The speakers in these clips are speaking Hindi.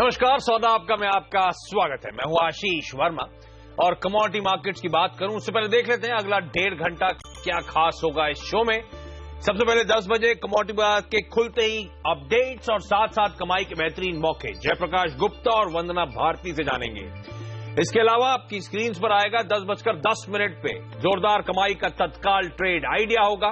नमस्कार, सौदा आपका में आपका स्वागत है। मैं हूं आशीष वर्मा और कमोडिटी मार्केट्स की बात करूं उससे पहले देख लेते हैं अगला 1.5 घंटा क्या खास होगा इस शो में। सबसे पहले 10 बजे कमोडिटी बाजार के खुलते ही अपडेट्स और साथ साथ कमाई के बेहतरीन मौके जयप्रकाश गुप्ता और वंदना भारती से जानेंगे। इसके अलावा आपकी स्क्रीन पर आएगा 10:10 पे जोरदार कमाई का तत्काल ट्रेड आइडिया होगा।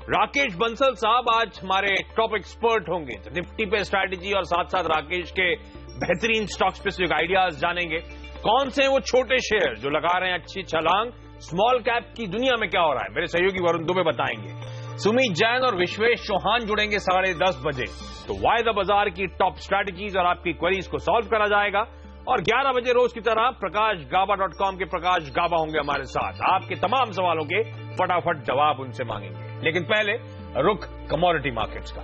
राकेश बंसल साहब आज हमारे टॉप एक्सपर्ट होंगे, तो निफ्टी पे स्ट्रैटेजी और साथ साथ राकेश के बेहतरीन स्टॉक स्पेसिफिक आइडियाज जानेंगे। कौन से हैं वो छोटे शेयर जो लगा रहे हैं अच्छी छलांग, स्मॉल कैप की दुनिया में क्या हो रहा है, मेरे सहयोगी वरुण दुबे बताएंगे। सुमित जैन और विश्वेश चौहान जुड़ेंगे 10:30 बजे, तो वायदा बाजार की टॉप स्ट्रैटेजीज और आपकी क्वेरीज को सॉल्व करा जाएगा। और 11 बजे रोज की तरह प्रकाशगाबा.com के प्रकाश गाबा होंगे हमारे साथ, आपके तमाम सवालों के फटाफट जवाब उनसे मांगेंगे। लेकिन पहले रुख कमोडिटी मार्केट्स का।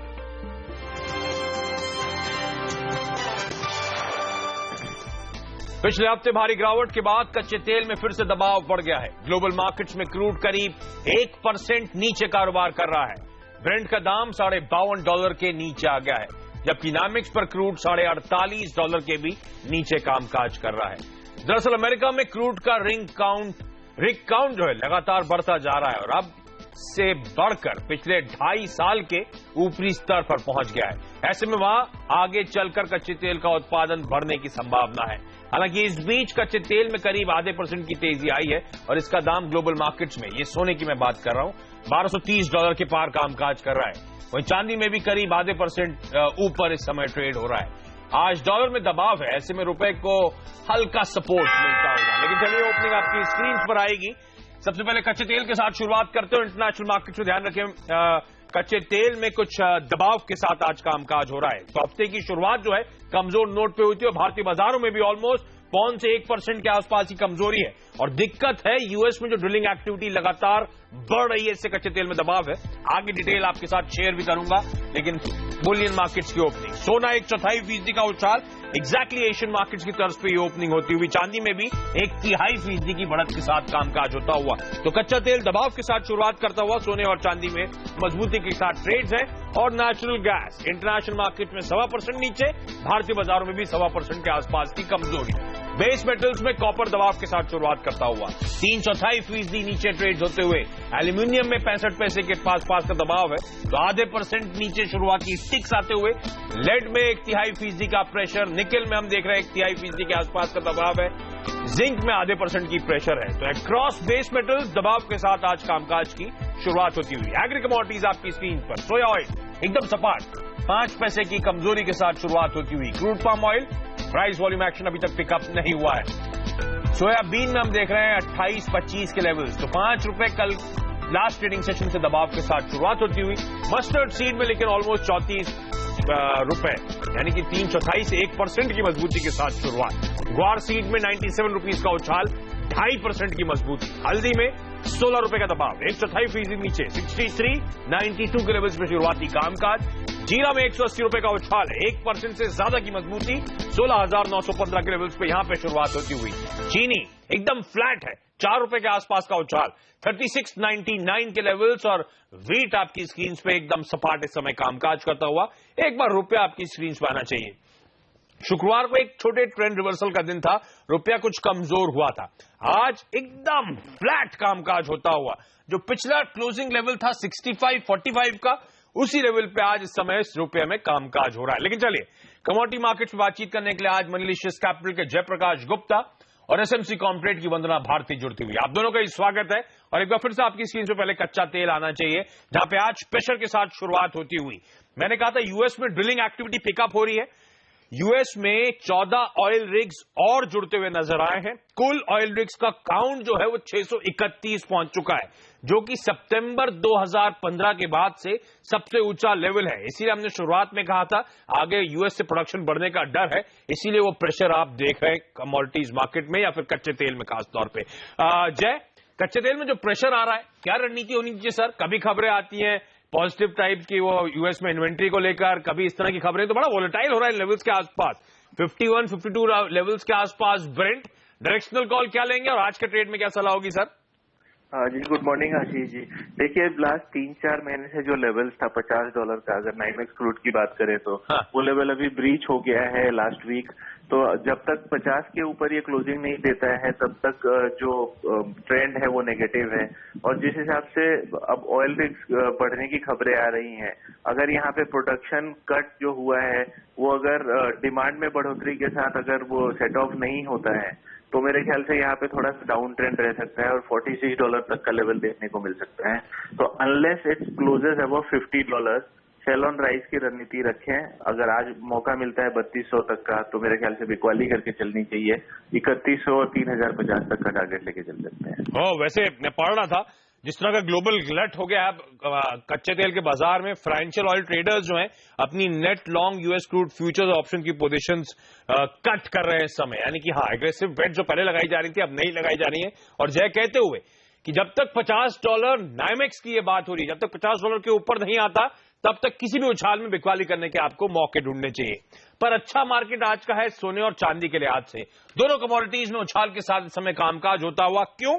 पिछले हफ्ते भारी गिरावट के बाद कच्चे तेल में फिर से दबाव बढ़ गया है। ग्लोबल मार्केट्स में क्रूड करीब 1% नीचे कारोबार कर रहा है। ब्रेंट का दाम $52 के नीचे आ गया है, जबकि नामिक्स पर क्रूड $48 के भी नीचे कामकाज कर रहा है। दरअसल अमेरिका में क्रूड का रिग काउंट जो है लगातार बढ़ता जा रहा है और अब से बढ़कर पिछले 2.5 साल के ऊपरी स्तर पर पहुंच गया है। ऐसे में वहां आगे चलकर कच्चे तेल का उत्पादन बढ़ने की संभावना है। हालांकि इस बीच कच्चे तेल में करीब % की तेजी आई है और इसका दाम ग्लोबल मार्केट्स में, ये सोने की मैं बात कर रहा हूं, $1230 के पार कामकाज कर रहा है। वहीं चांदी में भी करीब % ऊपर इस समय ट्रेड हो रहा है। आज डॉलर में दबाव है, ऐसे में रुपए को हल्का सपोर्ट मिलता होगा। लेकिन चलिए ओपनिंग आपकी स्क्रीन पर आएगी। सबसे पहले कच्चे तेल के साथ शुरुआत करते हो। इंटरनेशनल मार्केट में ध्यान रखें, कच्चे तेल में कुछ दबाव के साथ आज कामकाज हो रहा है। तो हफ्ते की शुरुआत जो है कमजोर नोट पे हुई थी और भारतीय बाजारों में भी ऑलमोस्ट 0.1% के आसपास की कमजोरी है। और दिक्कत है यूएस में जो ड्रिलिंग एक्टिविटी लगातार बढ़ रही है, इससे कच्चे तेल में दबाव है। आगे डिटेल आपके साथ शेयर भी करूंगा। लेकिन बुलियन मार्केट्स की ओपनिंग, सोना 1/4% का उछाल, एग्जैक्टली एशियन मार्केट्स की तर्ज पे ओपनिंग होती हुई। चांदी में भी 1/3% की बढ़त के साथ कामकाज होता हुआ। तो कच्चा तेल दबाव के साथ शुरुआत करता हुआ सोने और चांदी में मजबूती के साथ ट्रेड्स हैं। और नेचुरल गैस इंटरनेशनल मार्केट में 1.25% नीचे, भारतीय बाजारों में भी 1.25% के आसपास की कमजोरी। बेस मेटल्स में कॉपर दबाव के साथ शुरुआत करता हुआ 3/4% नीचे ट्रेड होते हुए। एल्यूमिनियम में 65 पैसे के पास का दबाव है, तो % नीचे शुरुआती स्टिक्स आते हुए। लेड में 1/3% का प्रेशर, निकेल में हम देख रहे हैं 1/3% के आसपास का दबाव है, जिंक में % की प्रेशर है। तो अक्रॉस बेस मेटल्स दबाव के साथ आज कामकाज की शुरुआत होती हुई। एग्री कमोडिटीज आपकी स्क्रीन पर, सोया ऑयल एकदम सपाट 5 पैसे की कमजोरी के साथ शुरुआत होती हुई। Crude palm oil price volume action अभी तक पिकअप नहीं हुआ है। सोयाबीन में हम देख रहे हैं 28-25 के लेवल्स, तो ₹5 कल लास्ट ट्रेडिंग सेशन से दबाव के साथ शुरुआत होती हुई। मस्टर्ड सीड में लेकिन ऑलमोस्ट ₹34, यानी कि 3/4 से 1% की मजबूती के साथ शुरुआत। ग्वार सीड में ₹97 का उछाल, 2.5% की मजबूती। हल्दी में ₹16 का दबाव, 1/4% नीचे, 63.92 के लेवल्स में शुरुआती कामकाज। जीरा में ₹180 का उछाल, 1% से ज्यादा की मजबूती, 16,915 के लेवल्स पे यहां पे शुरुआत होती हुई। चीनी एकदम फ्लैट है, ₹4 के आसपास का उछाल, 36.99 के लेवल्स। और वीट आपकी स्क्रीन पे एकदम सपाट इस समय कामकाज करता हुआ। एक बार रुपया आपकी स्क्रीन पे आना चाहिए। शुक्रवार को एक छोटे ट्रेंड रिवर्सल का दिन था, रुपया कुछ कमजोर हुआ था। आज एकदम फ्लैट कामकाज होता हुआ। जो पिछला क्लोजिंग लेवल था 65.45 का, उसी लेवल पे आज इस समय रुपये में कामकाज हो रहा है। लेकिन चलिए कमोडिटी मार्केट्स में बातचीत करने के लिए आज मनीलिशियस कैपिटल के जयप्रकाश गुप्ता और एसएमसी कॉर्पोरेट की वंदना भारती जुड़ती हुई। आप दोनों का ही स्वागत है। और एक बार फिर से आपकी स्क्रीन पे पहले कच्चा तेल आना चाहिए, जहां पे आज प्रेशर के साथ शुरुआत होती हुई। मैंने कहा था यूएस में ड्रिलिंग एक्टिविटी पिकअप हो रही है। यूएस में 14 ऑयल रिग्स और जुड़ते हुए नजर आए हैं। कुल ऑयल रिग्स का काउंट जो है वो 631 पहुंच चुका है, जो कि सितंबर 2015 के बाद से सबसे ऊंचा लेवल है। इसीलिए हमने शुरुआत में कहा था आगे यूएस से प्रोडक्शन बढ़ने का डर है, इसीलिए वो प्रेशर आप देख रहे हैं कमोडिटीज मार्केट में या फिर कच्चे तेल में खास तौर पे। जय, कच्चे तेल में जो प्रेशर आ रहा है, क्या रणनीति होनी चाहिए सर? कभी खबरें आती हैं पॉजिटिव टाइप की, वो यूएस में इन्वेंट्री को लेकर, कभी इस तरह की खबरें, तो बड़ा वोलेटाइल हो रहा है लेवल्स के आसपास, 51-52 लेवल्स के आसपास ब्रेंट। डायरेक्शनल कॉल क्या लेंगे और आज के ट्रेड में क्या सलाह होगी सर? हाँ जी, गुड मॉर्निंग आशीष जी। देखिए, लास्ट 3-4 महीने से जो लेवल्स था $50 का, अगर NYMEX क्रूड की बात करें तो हाँ। वो लेवल अभी ब्रीच हो गया है लास्ट वीक। तो जब तक 50 के ऊपर ये क्लोजिंग नहीं देता है तब तक जो ट्रेंड है वो नेगेटिव है। और जिस हिसाब से अब ऑयल रिग्स बढ़ने की खबरें आ रही हैं, अगर यहाँ पे प्रोडक्शन कट जो हुआ है वो अगर डिमांड में बढ़ोतरी के साथ अगर वो सेट ऑफ नहीं होता है तो मेरे ख्याल से यहाँ पे थोड़ा सा डाउन ट्रेंड रह सकता है और $46 तक का लेवल देखने को मिल सकता है। तो unless it's closes above $50, sell on rise की रणनीति रखें। अगर आज मौका मिलता है 3200 तक का तो मेरे ख्याल से बिकवाली करके चलनी चाहिए। 3100 और 3050 तक का टारगेट लेके चल सकते हैं। वैसे मैं पढ़ रहा था जिस तरह का ग्लोबल ग्लट हो गया है कच्चे तेल के बाजार में, फाइनेंशियल ऑयल ट्रेडर्स जो हैं अपनी net long US crude futures option की पोजीशंस कट कर रहे हैं इस समय। यानी कि हाँ, एग्रेसिव बेट जो पहले लगाई जा रही थी अब नहीं लगाई जा रही है। और जय कहते हुए कि जब तक $50 NYMEX की ये बात हो रही है, जब तक $50 के ऊपर नहीं आता तब तक किसी भी उछाल में बिकवाली करने के आपको मौके ढूंढने चाहिए। पर अच्छा मार्केट आज का है सोने और चांदी के लिहाज से। दोनों कमोडिटीज में उछाल के साथ इस समय कामकाज होता हुआ। क्यों?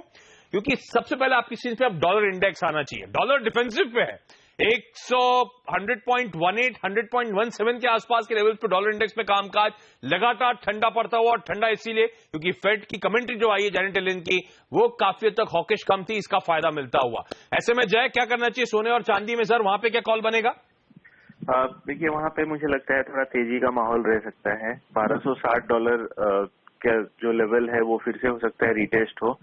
क्योंकि सबसे पहले आपकी स्क्रीन पे अब डॉलर इंडेक्स आना चाहिए। डॉलर डिफेंसिव पे है, 100.18 100.17 के आसपास के लेवल्स पे डॉलर इंडेक्स पे कामकाज लगातार ठंडा पड़ता हुआ। और ठंडा इसीलिए क्योंकि फेड की कमेंट्री जो आई है जैनेट येलेन की वो काफी हद तक हॉकिश कम थी, इसका फायदा मिलता हुआ। ऐसे में जय क्या करना चाहिए सोने और चांदी में सर? वहां पे क्या कॉल बनेगा? देखिए, वहां पे मुझे लगता है थोड़ा तेजी का माहौल रह सकता है। $1260 का जो लेवल है वो फिर से हो सकता है रीटेस्ट हो।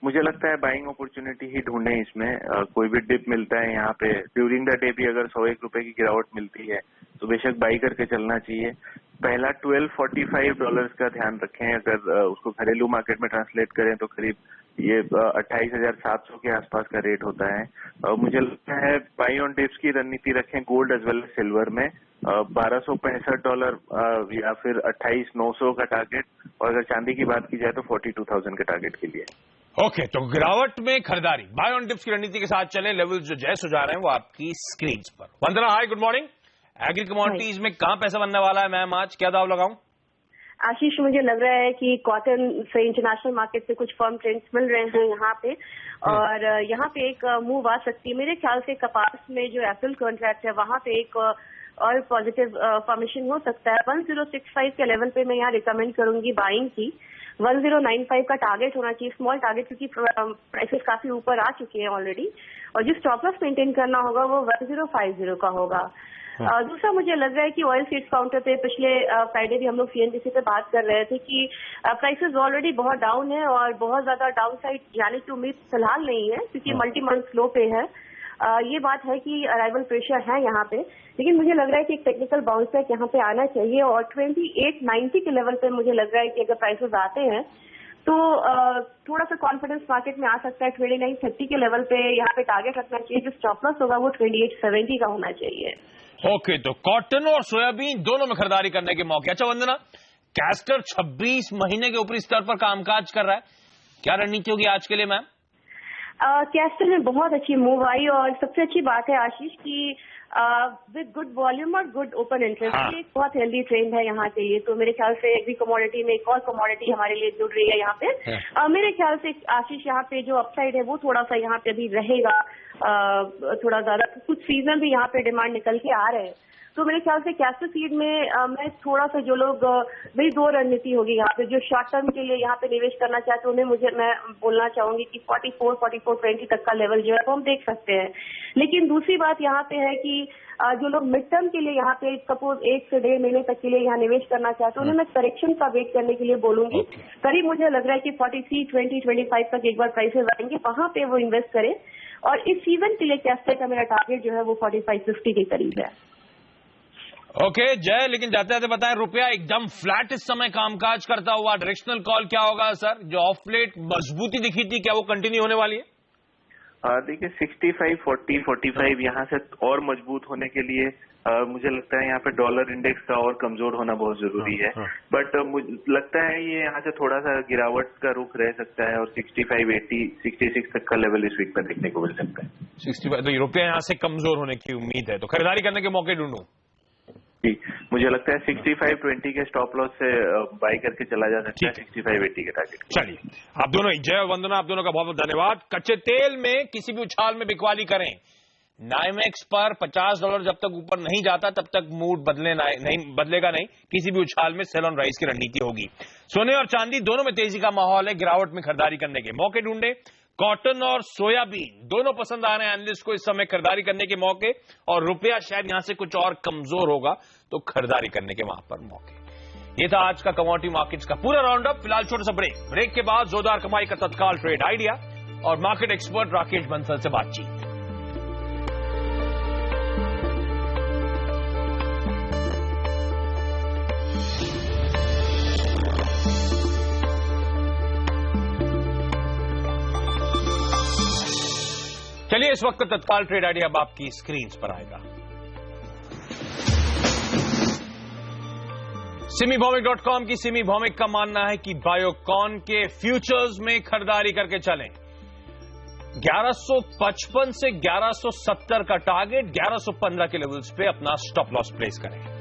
मुझे लगता है बाइंग अपॉर्चुनिटी ही ढूंढे इसमें। कोई भी डिप मिलता है यहाँ पे ड्यूरिंग द डे भी अगर $101 की गिरावट मिलती है तो बेशक बाई करके चलना चाहिए। पहला $1245 का ध्यान रखें। अगर उसको घरेलू मार्केट में ट्रांसलेट करें तो करीब ये 28,700 के आसपास का रेट होता है। मुझे लगता है बाई ऑन डिप्स की रणनीति रखें gold as well as silver में। $1265 या फिर 28,900 का टारगेट। और अगर चांदी की बात की जाए तो 42,000 के टारगेट के लिए। ओके, तो गिरावट में खरीदारी बाय ऑन डिप्स की रणनीति के साथ चलें। लेवल्स जो जय सुझा रहे हैं वो आपकी स्क्रीन पर। वंदना, हाय, गुड मॉर्निंग। एग्री कमोडिटीज में कहां पैसा बनने वाला है मैम? आज क्या दाव लगाऊं? आशीष, मुझे लग रहा है कि कॉटन से इंटरनेशनल मार्केट से कुछ फर्म ट्रेंड्स मिल रहे हैं यहाँ पे और यहाँ पे एक मूव आ सकती है। मेरे ख्याल से कपास में जो अप्रैल कॉन्ट्रैक्ट है वहाँ पे एक और पॉजिटिव फॉर्मेशन हो सकता है। 1065 के लेवल पे मैं यहाँ रिकमेंड करूंगी बाइंग की। 1095 का टारगेट होना चाहिए, स्मॉल टारगेट, क्योंकि प्राइसेस काफी ऊपर आ चुके हैं ऑलरेडी। और जो स्टॉप लॉस मेंटेन करना होगा वो 1050 का होगा। दूसरा, मुझे लग रहा है कि ऑयल सीड्स काउंटर पे पिछले फ्राइडे भी हम लोग CNBC पे बात कर रहे थे कि प्राइसेस ऑलरेडी बहुत डाउन है और बहुत ज्यादा डाउन साइड जाने की उम्मीद फिलहाल नहीं है क्योंकि मल्टी मंथ लो पे है। ये बात है कि अराइवल प्रेशर है यहाँ पे, लेकिन मुझे लग रहा है कि एक टेक्निकल बाउंस बैक यहाँ पे आना चाहिए। और 2890 के लेवल पे मुझे लग रहा है कि अगर प्राइसेस आते हैं तो थोड़ा सा कॉन्फिडेंस मार्केट में आ सकता है। 2930 के लेवल पे यहाँ पे टारगेट रखना चाहिए। जो स्टॉप लॉस होगा वो 2870 का होना चाहिए। ओके, तो कॉटन और सोयाबीन दोनों में खरीदारी करने के मौके। अच्छा वंदना, कैस्टर 26 महीने के ऊपरी स्तर पर कामकाज कर रहा है, क्या रणनीति होगी आज के लिए मैम? कैस्टर में बहुत अच्छी मूव आई और सबसे अच्छी बात है आशीष की विद गुड वॉल्यूम और गुड ओपन इंटरेस्ट एक बहुत हेल्दी ट्रेंड है यहाँ के लिए। तो मेरे ख्याल से एग्री कमोडिटी में एक और कमोडिटी हमारे लिए जुड़ रही है यहाँ पे। मेरे ख्याल से आशीष यहाँ पे जो अपसाइड है वो थोड़ा सा यहाँ पे अभी रहेगा। थोड़ा ज्यादा कुछ सीजन भी यहाँ पे डिमांड निकल के आ रहे हैं। तो मेरे ख्याल से कैस्टर सीड में मैं थोड़ा सा जो लोग मेरी दो रणनीति होगी यहाँ पे। जो शॉर्ट टर्म के लिए यहाँ पे निवेश करना चाहते हैं उन्हें मैं बोलना चाहूंगी कि 44-44.20 तक का लेवल जो है वो हम देख सकते हैं। लेकिन दूसरी बात यहाँ पे है कि जो लोग मिड टर्म के लिए यहाँ पे सपोज 1 से 1.5 महीने तक के लिए यहाँ निवेश करना चाहते हैं उन्हें मैं करेक्शन का वेट करने के लिए बोलूंगी। करीब मुझे लग रहा है कि 43-20-25 तक एक बार प्राइसेस आएंगे, वहां पे वो इन्वेस्ट करें। और इस सीजन के लिए कैस्टर का मेरा टारगेट जो है वो 45-50 के करीब है। ओके जय, लेकिन जाते जाते बताएं, रुपया एकदम फ्लैट इस समय कामकाज करता हुआ, डायरेक्शनल कॉल क्या होगा सर? जो ऑफ लेट मजबूती दिखी थी क्या वो कंटिन्यू होने वाली है? देखिए 65, 40, 45 यहाँ से और मजबूत होने के लिए मुझे लगता है यहाँ पे डॉलर इंडेक्स का और कमजोर होना बहुत जरूरी है। बट मुझे लगता है ये यहाँ से थोड़ा सा गिरावट का रुख रह सकता है और 65, 80, 66 तक का लेवल इस वीक में देखने को मिल सकता है। 65, तो रुपया यहाँ से कमजोर होने की उम्मीद है, तो खरीदारी करने के मौके ढूंढूं? जी, मुझे लगता है 65-20 के स्टॉप लॉस से बाई करके चला जा सकता है 65-80 के टारगेट। चलिए, आप दोनों जय और वंदना, आप दोनों का बहुत बहुत धन्यवाद। कच्चे तेल में किसी भी उछाल में बिकवाली करें, नाइमेक्स पर $50 जब तक ऊपर नहीं जाता तब तक मूड बदलेगा नहीं, किसी भी उछाल में सेल ऑन राइज की रणनीति होगी। सोने और चांदी दोनों में तेजी का माहौल है, गिरावट में खरीदारी करने के मौके ढूंढे। कॉटन और सोयाबीन दोनों पसंद आ रहे हैं एनालिस्ट को इस समय खरीदारी करने के मौके, और रुपया शायद यहां से कुछ और कमजोर होगा तो खरीदारी करने के वहां पर मौके। ये था आज का कमोडिटी मार्केट्स का पूरा राउंड अप। फिलहाल छोटा सा ब्रेक के बाद जोरदार कमाई का तत्काल ट्रेड आइडिया और मार्केट एक्सपर्ट राकेश बंसल से बातचीत। चलिए, इस वक्त तत्काल ट्रेड आइडिया अब आपकी स्क्रीन पर आएगा। सिमीभौमिक.com की सिमी भौमिक का मानना है कि बायोकॉन के फ्यूचर्स में खरीदारी करके चलें। 1155 से 1170 का टारगेट, 1115 के लेवल्स पे अपना स्टॉप लॉस प्लेस करें।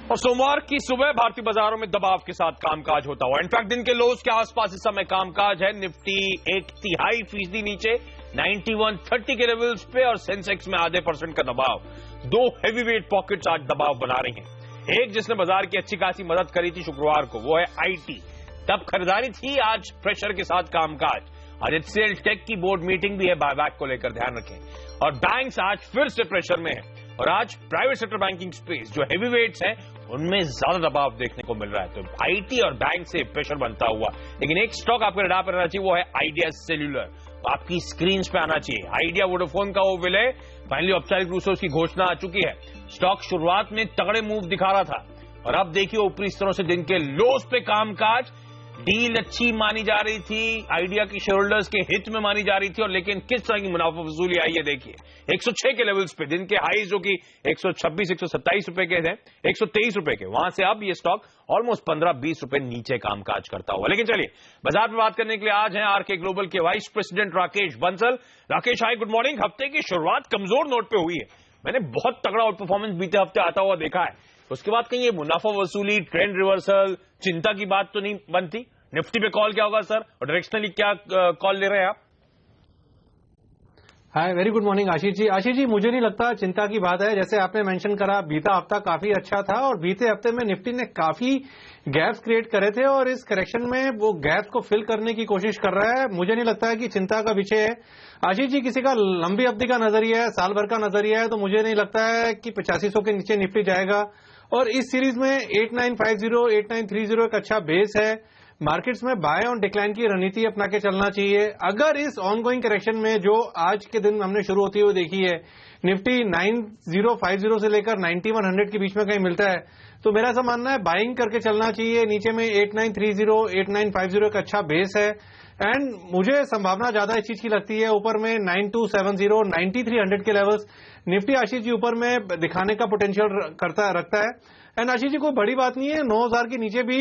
और सोमवार की सुबह भारतीय बाजारों में दबाव के साथ कामकाज होता हुआ, इनफैक्ट दिन के लोज के आसपास इस समय कामकाज है। निफ्टी 0.1% नीचे 9130 के लेवल्स पे, और सेंसेक्स में आधे % का दबाव। दो हेवीवेट पॉकेट्स आज दबाव बना रही हैं। एक जिसने बाजार की अच्छी खासी मदद करी थी शुक्रवार को, वो है आईटी, तब खरीदारी थी, आज प्रेशर के साथ कामकाज। आज एचसीएल टेक की बोर्ड मीटिंग भी है, बायबैक को लेकर ध्यान रखें। और बैंक्स आज फिर से प्रेशर में है, और आज प्राइवेट सेक्टर बैंकिंग स्पेस जो हेवीवेट्स हैं उनमें ज्यादा दबाव देखने को मिल रहा है। तो आईटी और बैंक से प्रेशर बनता हुआ, लेकिन एक स्टॉक आपके रडार पर रहना चाहिए, वो है आइडिया सेल्यूलर। आपकी स्क्रीन पे आना चाहिए। आइडिया वोडाफोन का वो विलय फाइनली औपचारिक रूप से उसकी घोषणा आ चुकी है। स्टॉक शुरुआत में तगड़े मूव दिखा रहा था, और अब देखिए ऊपरी स्तरों से दिन के लोस पे कामकाज। डील अच्छी मानी जा रही थी, आइडिया की शेयर होल्डर्स के हित में मानी जा रही थी, और लेकिन किस तरह की मुनाफा वसूली आई है देखिए। 106 के लेवल्स पे, दिन के हाई जो कि 126-127 रुपए के थे, 123 रुपए के, वहां से अब ये स्टॉक ऑलमोस्ट 15-20 रुपए नीचे कामकाज करता हुआ। लेकिन चलिए, बाजार में बात करने के लिए आज हैं आरके ग्लोबल के vice president Rakesh Bansal. Rakesh, high, good morning. हफ्ते की शुरुआत कमजोर नोट पे हुई है, मैंने बहुत तगड़ा आउट परफॉर्मेंस बीते हफ्ते आता हुआ देखा है, उसके बाद कहीं ये मुनाफा वसूली, ट्रेंड रिवर्सल, चिंता की बात तो नहीं बनती। निफ्टी पे कॉल क्या होगा सर, और डायरेक्शनली क्या कॉल ले रहे हैं आप? हाय, very good morning Ashish ji. Ashish ji, मुझे नहीं लगता चिंता की बात है। जैसे आपने मेंशन करा, बीता हफ्ता काफी अच्छा था, और बीते हफ्ते में निफ्टी ने काफी गैप्स क्रिएट करे थे, और इस करेक्शन में वो गैप्स को फिल करने की कोशिश कर रहा है। मुझे नहीं लगता है कि चिंता का विषय है। आशीष जी, किसी का लंबी अवधि का नजरिया है, साल भर का नजरिया है, तो मुझे नहीं लगता है कि 8500 के नीचे निफ्टी जाएगा। और इस सीरीज में 8950, 8930 एक अच्छा बेस है। मार्केट्स में बाय ऑन डिक्लाइन की रणनीति अपना के चलना चाहिए। अगर इस ऑनगोइंग करेक्शन में जो आज के दिन हमने शुरू होती हुई देखी है, निफ्टी 9050 से लेकर 9100 के बीच में कहीं मिलता है, तो मेरा ऐसा मानना है बाइंग करके चलना चाहिए। नीचे में 8930, 8950 एक अच्छा बेस है, एंड मुझे संभावना ज्यादा इस चीज की लगती है ऊपर में 9270, 9300 के लेवल्स निफ्टी आशीष जी ऊपर में दिखाने का पोटेंशियल रखता है। एंड आशीष जी, कोई बड़ी बात नहीं है 9000 के नीचे भी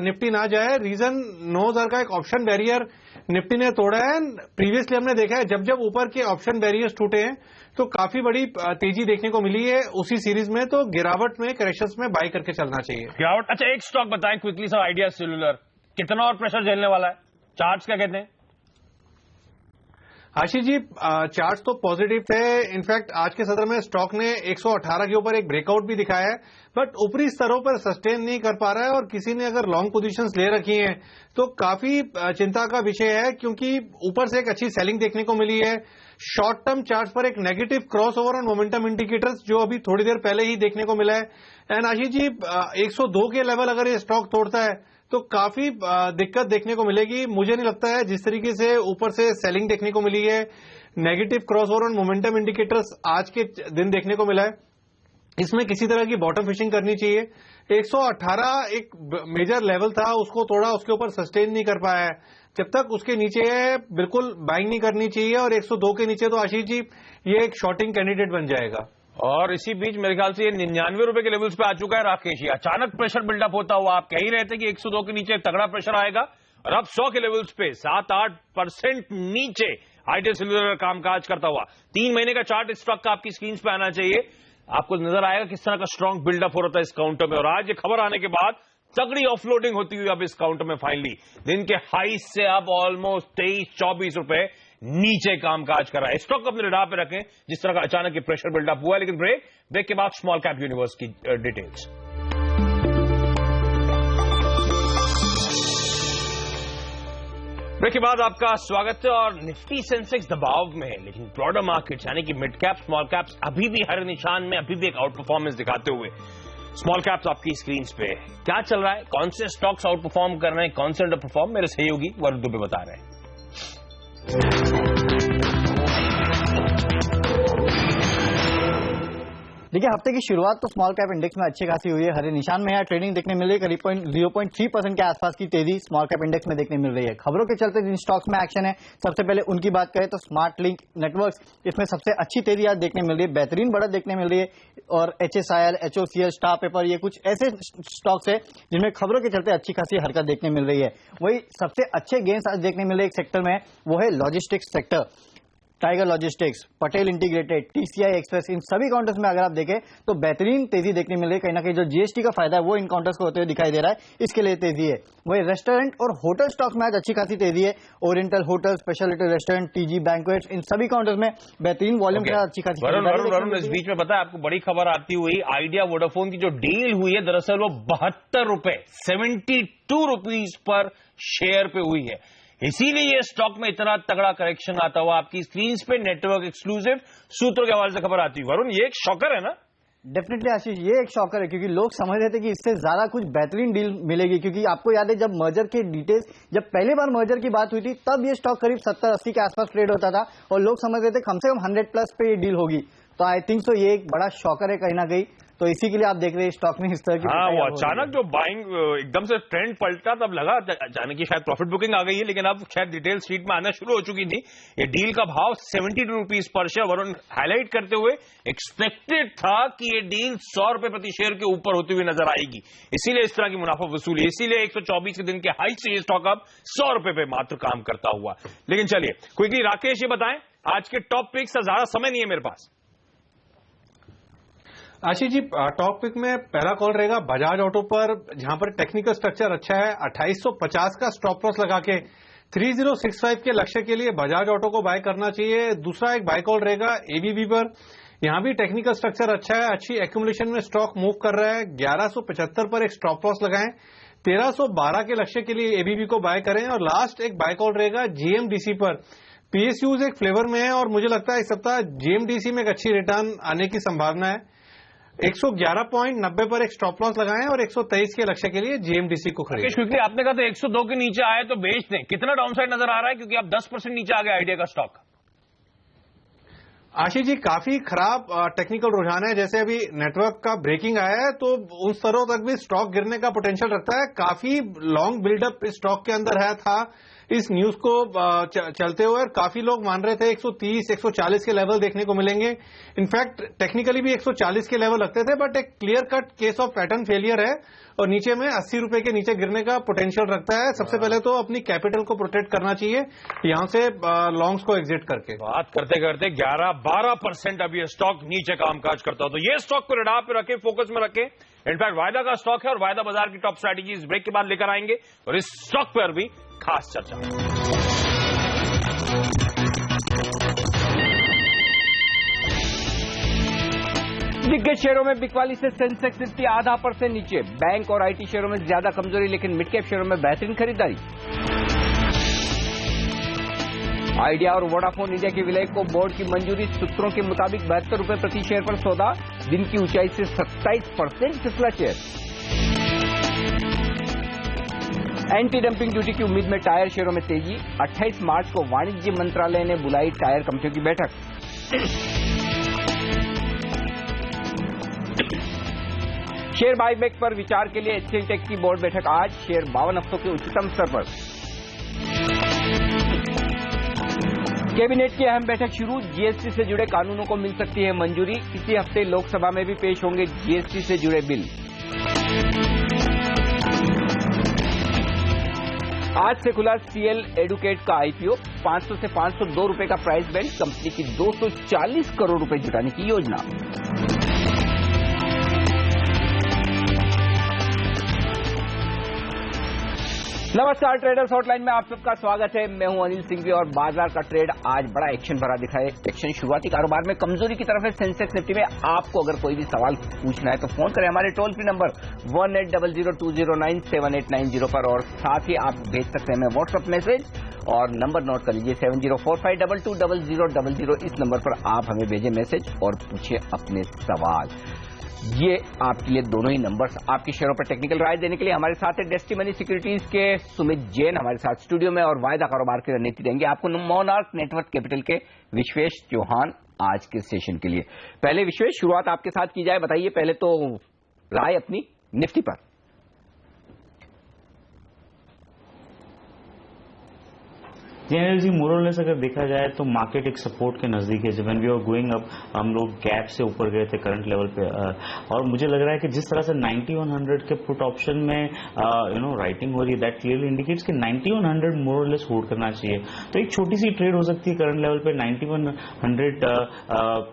निफ्टी ना जाए। रीजन 9000 का एक ऑप्शन बैरियर निफ्टी ने तोड़ा है। प्रीवियसली हमने देखा है जब जब ऊपर के ऑप्शन बैरियर्स टूटे हैं तो काफी बड़ी तेजी देखने को मिली है उसी सीरीज में। तो गिरावट में, करेक्शंस में बाई करके चलना चाहिए। गिरावट, अच्छा एक स्टॉक बताएं क्विकली सर, आइडिया सेल्यूलर कितना और प्रेशर झेलने वाला है? चार्ट्स क्या कहते हैं? आशीष जी, चार्ट्स तो पॉजिटिव थे। इनफैक्ट आज के सत्र में स्टॉक ने 118 के ऊपर एक ब्रेकआउट भी दिखाया है, बट ऊपरी स्तरों पर सस्टेन नहीं कर पा रहा है। और किसी ने अगर लॉन्ग पोजीशंस ले रखी हैं तो काफी चिंता का विषय है, क्योंकि ऊपर से एक अच्छी सेलिंग देखने को मिली है। शॉर्ट टर्म चार्ट पर एक negative cross over on momentum indicators जो अभी थोड़ी देर पहले ही देखने को मिला है। एंड आशीष जी, 102 के लेवल अगर ये स्टॉक तोड़ता है तो काफी दिक्कत देखने को मिलेगी। मुझे नहीं लगता है जिस तरीके से ऊपर से सेलिंग देखने को मिली है, negative cross over on momentum indicators आज के दिन देखने को मिला है, इसमें किसी तरह की बॉटम फिशिंग करनी चाहिए। 118 एक मेजर लेवल था, उसको तोड़ा, उसके ऊपर सस्टेन नहीं कर पाया है। जब तक उसके नीचे है बिल्कुल बाइंग नहीं करनी चाहिए, और 102 के नीचे तो आशीष जी ये एक शॉर्टिंग कैंडिडेट बन जाएगा। और इसी बीच मेरे ख्याल से ये 99 रुपए के लेवल्स पे आ चुका है राकेश। अचानक प्रेशर बिल्डअप होता हुआ, आप कह ही रहे थे कि 102 के नीचे तगड़ा प्रेशर आएगा, और अब 100 के लेवल्स पे 7-8% नीचे आईटी सेल्युलर कामकाज करता हुआ। 3 महीने का चार्ट इस स्टॉक का आपकी स्क्रीन पे आना चाहिए। आपको नजर आएगा किस तरह का स्ट्रॉन्ग बिल्डअप हो रहा था इस काउंटर में, और आज ये खबर आने के बाद तगड़ी ऑफलोडिंग होती हुई अब इस काउंटर में फाइनली दिन के हाई से अब ऑलमोस्ट 23-24 रुपए नीचे कामकाज कर रहा है। स्टॉक अपने रडार पे रखें जिस तरह का अचानक ये प्रेशर बिल्डअप हुआ है। लेकिन ब्रेक के बाद स्मॉल कैप यूनिवर्स की डिटेल्स। ब्रेक के बाद आपका स्वागत है। और निफ्टी सेंसेक्स दबाव में है, लेकिन ब्रॉडर मार्केट्स यानी कि मिड कैप स्मॉल कैप्स अभी भी हर निशान में अभी भी एक आउट परफॉर्मेंस दिखाते हुए। स्मॉल कैप्स आपकी स्क्रीन पे क्या चल रहा है, कौन से स्टॉक्स आउट परफॉर्म कर रहे हैं, कौन से अंडर परफॉर्म, मेरे सहयोगी वरुण दुबे बता रहे हैं। देखिए, हफ्ते की शुरुआत तो स्मॉल कैप इंडेक्स में अच्छी खासी हुई है। हरे निशान में यहाँ ट्रेडिंग देखने मिल रही है। करीब 0.3% के आसपास की तेजी स्मॉल कैप इंडेक्स में देखने मिल रही है। खबरों के चलते जिन स्टॉक्स में एक्शन है, सबसे पहले उनकी बात करें तो स्मार्ट लिंक नेटवर्क्स, इसमें सबसे अच्छी तेजी आज देखने मिल रही है, बेहतरीन बढ़त देखने मिल रही है। और HSIL, HOCL, स्टार पेपर, ये कुछ ऐसे स्टॉक्स है जिनमें खबरों के चलते अच्छी खासी हरकत देखने मिल रही है। वही सबसे अच्छे गेंस आज देखने मिल रहे एक सेक्टर में, वो है logistics sector. Tiger logistics, Patel integrated, TCI express, इन सभी काउंटर्स में अगर आप देखें तो बेहतरीन तेजी देखने मिल रही है। कहीं ना कहीं जो GST का फायदा है वो इन काउंटर्स को होते हुए दिखाई दे रहा है, इसके लिए तेजी है। वही रेस्टोरेंट और होटल स्टॉक्स में आज अच्छी खासी तेजी है। Oriental hotel, speciality restaurant, TG banquets, इन सभी काउंटर्स में बेहतरीन वॉल्यूम के साथ अच्छी खासी। वरुण, इस बीच में पता है आपको बड़ी खबर आती हुई, आइडिया वोडाफोन की जो डील हुई है दरअसल वो 72 रुपए 72 रुपीज पर शेयर पे हुई है। इसीलिए ये स्टॉक में इतना तगड़ा करेक्शन आता हुआ आपकी स्क्रीन पे नेटवर्क एक्सक्लूसिव सूत्रों के हवाले से खबर आती है। वरुण, ये एक शॉकर है ना? डेफिनेटली आशीष, ये एक शॉकर है, क्योंकि लोग समझ रहे थे कि इससे ज्यादा कुछ बेहतरीन डील मिलेगी। क्योंकि आपको याद है जब मर्जर के डिटेल्स, जब पहली बार मर्जर की बात हुई थी, तब ये स्टॉक करीब 70-80 के आसपास ट्रेड होता था और लोग समझ रहे थे कम से कम 100+ पे ये डील होगी। तो आई थिंक सो ये एक बड़ा शॉकर है कहीं ना कहीं। तो इसी के लिए आप देख रहे हैं स्टॉक में इस तरह की। हाँ, वो अचानक जो बाइंग एकदम से ट्रेंड पलटा, तब लगा अचानक की शायद प्रॉफिट बुकिंग आ गई है, लेकिन अब शायद डिटेल शीट में आना शुरू हो चुकी थी। ये डील का भाव 72 rupees per share Varun highlight करते हुए एक्सपेक्टेड था कि ये डील 100 रुपए प्रति शेयर के ऊपर होती हुई नजर आएगी, इसीलिए इस तरह की मुनाफा वसूली, इसीलिए 124 के दिन के हाई से ये स्टॉक अब 100 रुपए पे मात्र काम करता हुआ। लेकिन चलिए क्विकली राकेश ये बताएं, आज के टॉप पिक्स का ज्यादा समय नहीं है मेरे पास। आशीष जी, टॉप पिक में पहला कॉल रहेगा बजाज ऑटो पर, जहां पर टेक्निकल स्ट्रक्चर अच्छा है। 2850 का स्टॉप लॉस लगा के 3065 के लक्ष्य के लिए बजाज ऑटो को बाय करना चाहिए। दूसरा एक बाय कॉल रहेगा ABB पर, यहां भी टेक्निकल स्ट्रक्चर अच्छा है, अच्छी एक्यूमुलेशन में स्टॉक मूव कर रहा है। 1175 पर एक स्टॉप लॉस लगाएं, 1312 के लक्ष्य के लिए ABB को बाय करें। और लास्ट एक बाय कॉल रहेगा GMDC पर। PSUs एक फ्लेवर में है और मुझे लगता है इस सप्ताह GMDC में एक अच्छी रिटर्न आने की संभावना है। 111.90 पर एक स्टॉप लॉस लगाएं और 123 के लक्ष्य के लिए GMDC को खरीदें। क्योंकि आपने कहा था 102 के नीचे आए तो बेच दें, कितना डाउनसाइड नजर आ रहा है, क्योंकि आप 10% नीचे आ गए आइडिया का स्टॉक? आशीष जी, काफी खराब टेक्निकल रुझान है। जैसे अभी नेटवर्क का ब्रेकिंग आया है तो उन स्तरों तक भी स्टॉक गिरने का पोटेंशियल रखता है। काफी लॉन्ग बिल्डअप इस स्टॉक के अंदर है था इस न्यूज को चलते हुए, और काफी लोग मान रहे थे 130-140 के लेवल देखने को मिलेंगे। इनफैक्ट टेक्निकली भी 140 के लेवल लगते थे, बट एक clear cut case of pattern failure है और नीचे में 80 रुपए के नीचे गिरने का पोटेंशियल रखता है। सबसे पहले तो अपनी कैपिटल को प्रोटेक्ट करना चाहिए यहां से लॉन्ग्स को एग्जिट करके। बात करते करते 11-12% अभी स्टॉक नीचे कामकाज करता हो, तो ये स्टॉक को रडार पे रखें, फोकस में रखें। इनफैक्ट वायदा का स्टॉक है और वायदा बाजार की टॉप स्ट्रैटेजी इस ब्रेक के बाद लेकर आएंगे और इस स्टॉक पर भी खास चर्चा। दिग्गज शेयरों में बिकवाली से सेंसेक्स निफ्टी 0.5% नीचे। बैंक और IT शेयरों में ज्यादा कमजोरी, लेकिन मिड कैप शेयरों में बेहतरीन खरीदारी। आइडिया और वोडाफोन इंडिया के विलय को बोर्ड की मंजूरी, सूत्रों के मुताबिक 72 रुपए प्रति शेयर पर सौदा, दिन की ऊंचाई से 27% फिसला शेयर। एंटी डंपिंग ड्यूटी की उम्मीद में टायर शेयरों में तेजी। 28 मार्च को वाणिज्य मंत्रालय ने बुलाई टायर कंपनियों की बैठक। शेयर बायबैक पर विचार के लिए HCLTech की बोर्ड बैठक आज, शेयर 52 हफ्तों के उच्चतम स्तर पर। कैबिनेट की अहम बैठक शुरू, GST से जुड़े कानूनों को मिल सकती है मंजूरी। इसी हफ्ते लोकसभा में भी पेश होंगे GST से जुड़े बिल। आज से खुला सीएल एडुकेट का आईपीओ, 500 से 502 रुपए का प्राइस बैंड, कंपनी की 240 करोड़ रुपए जुटाने की योजना। नमस्कार, ट्रेडर्स हॉटलाइन में आप सबका स्वागत है। मैं हूं अनिल सिंघवी और बाजार का ट्रेड आज बड़ा एक्शन भरा दिखा है। एक्शन शुरुआती कारोबार में कमजोरी की तरफ है सेंसेक्स निफ्टी में। आपको अगर कोई भी सवाल पूछना है तो फोन करें हमारे टोल फ्री नंबर 180020097890 पर, और साथ ही आप भेज सकते हैं व्हाट्सएप मैसेज, और नंबर नोट कर लीजिए 7045220000। इस नंबर पर आप हमें भेजें मैसेज और पूछिए अपने सवाल। ये आपके लिए दोनों ही नंबर्स आपकी शेयरों पर टेक्निकल राय देने के लिए। हमारे साथ है डेस्टिमनी सिक्योरिटीज के सुमित जैन हमारे साथ स्टूडियो में, और वायदा कारोबार की रणनीति देंगे आपको मोनार्क नेटवर्क कैपिटल के विश्वेश चौहान आज के सेशन के लिए। पहले विश्वेश, शुरुआत आपके साथ की जाए। बताइए पहले तो राय अपनी निफ्टी पर। जी मोरलेस अगर देखा जाए तो मार्केट एक सपोर्ट के नजदीक है। जब वी आर गोइंग अप हम लोग गैप से ऊपर गए थे करंट लेवल पे, और मुझे लग रहा है कि जिस तरह से 9100 के पुट ऑप्शन में राइटिंग हो रही है, दैट क्लियरली इंडिकेट्स कि 9100 मोरलेस होल्ड करना चाहिए। तो एक छोटी सी ट्रेड हो सकती है करंट लेवल पे 9100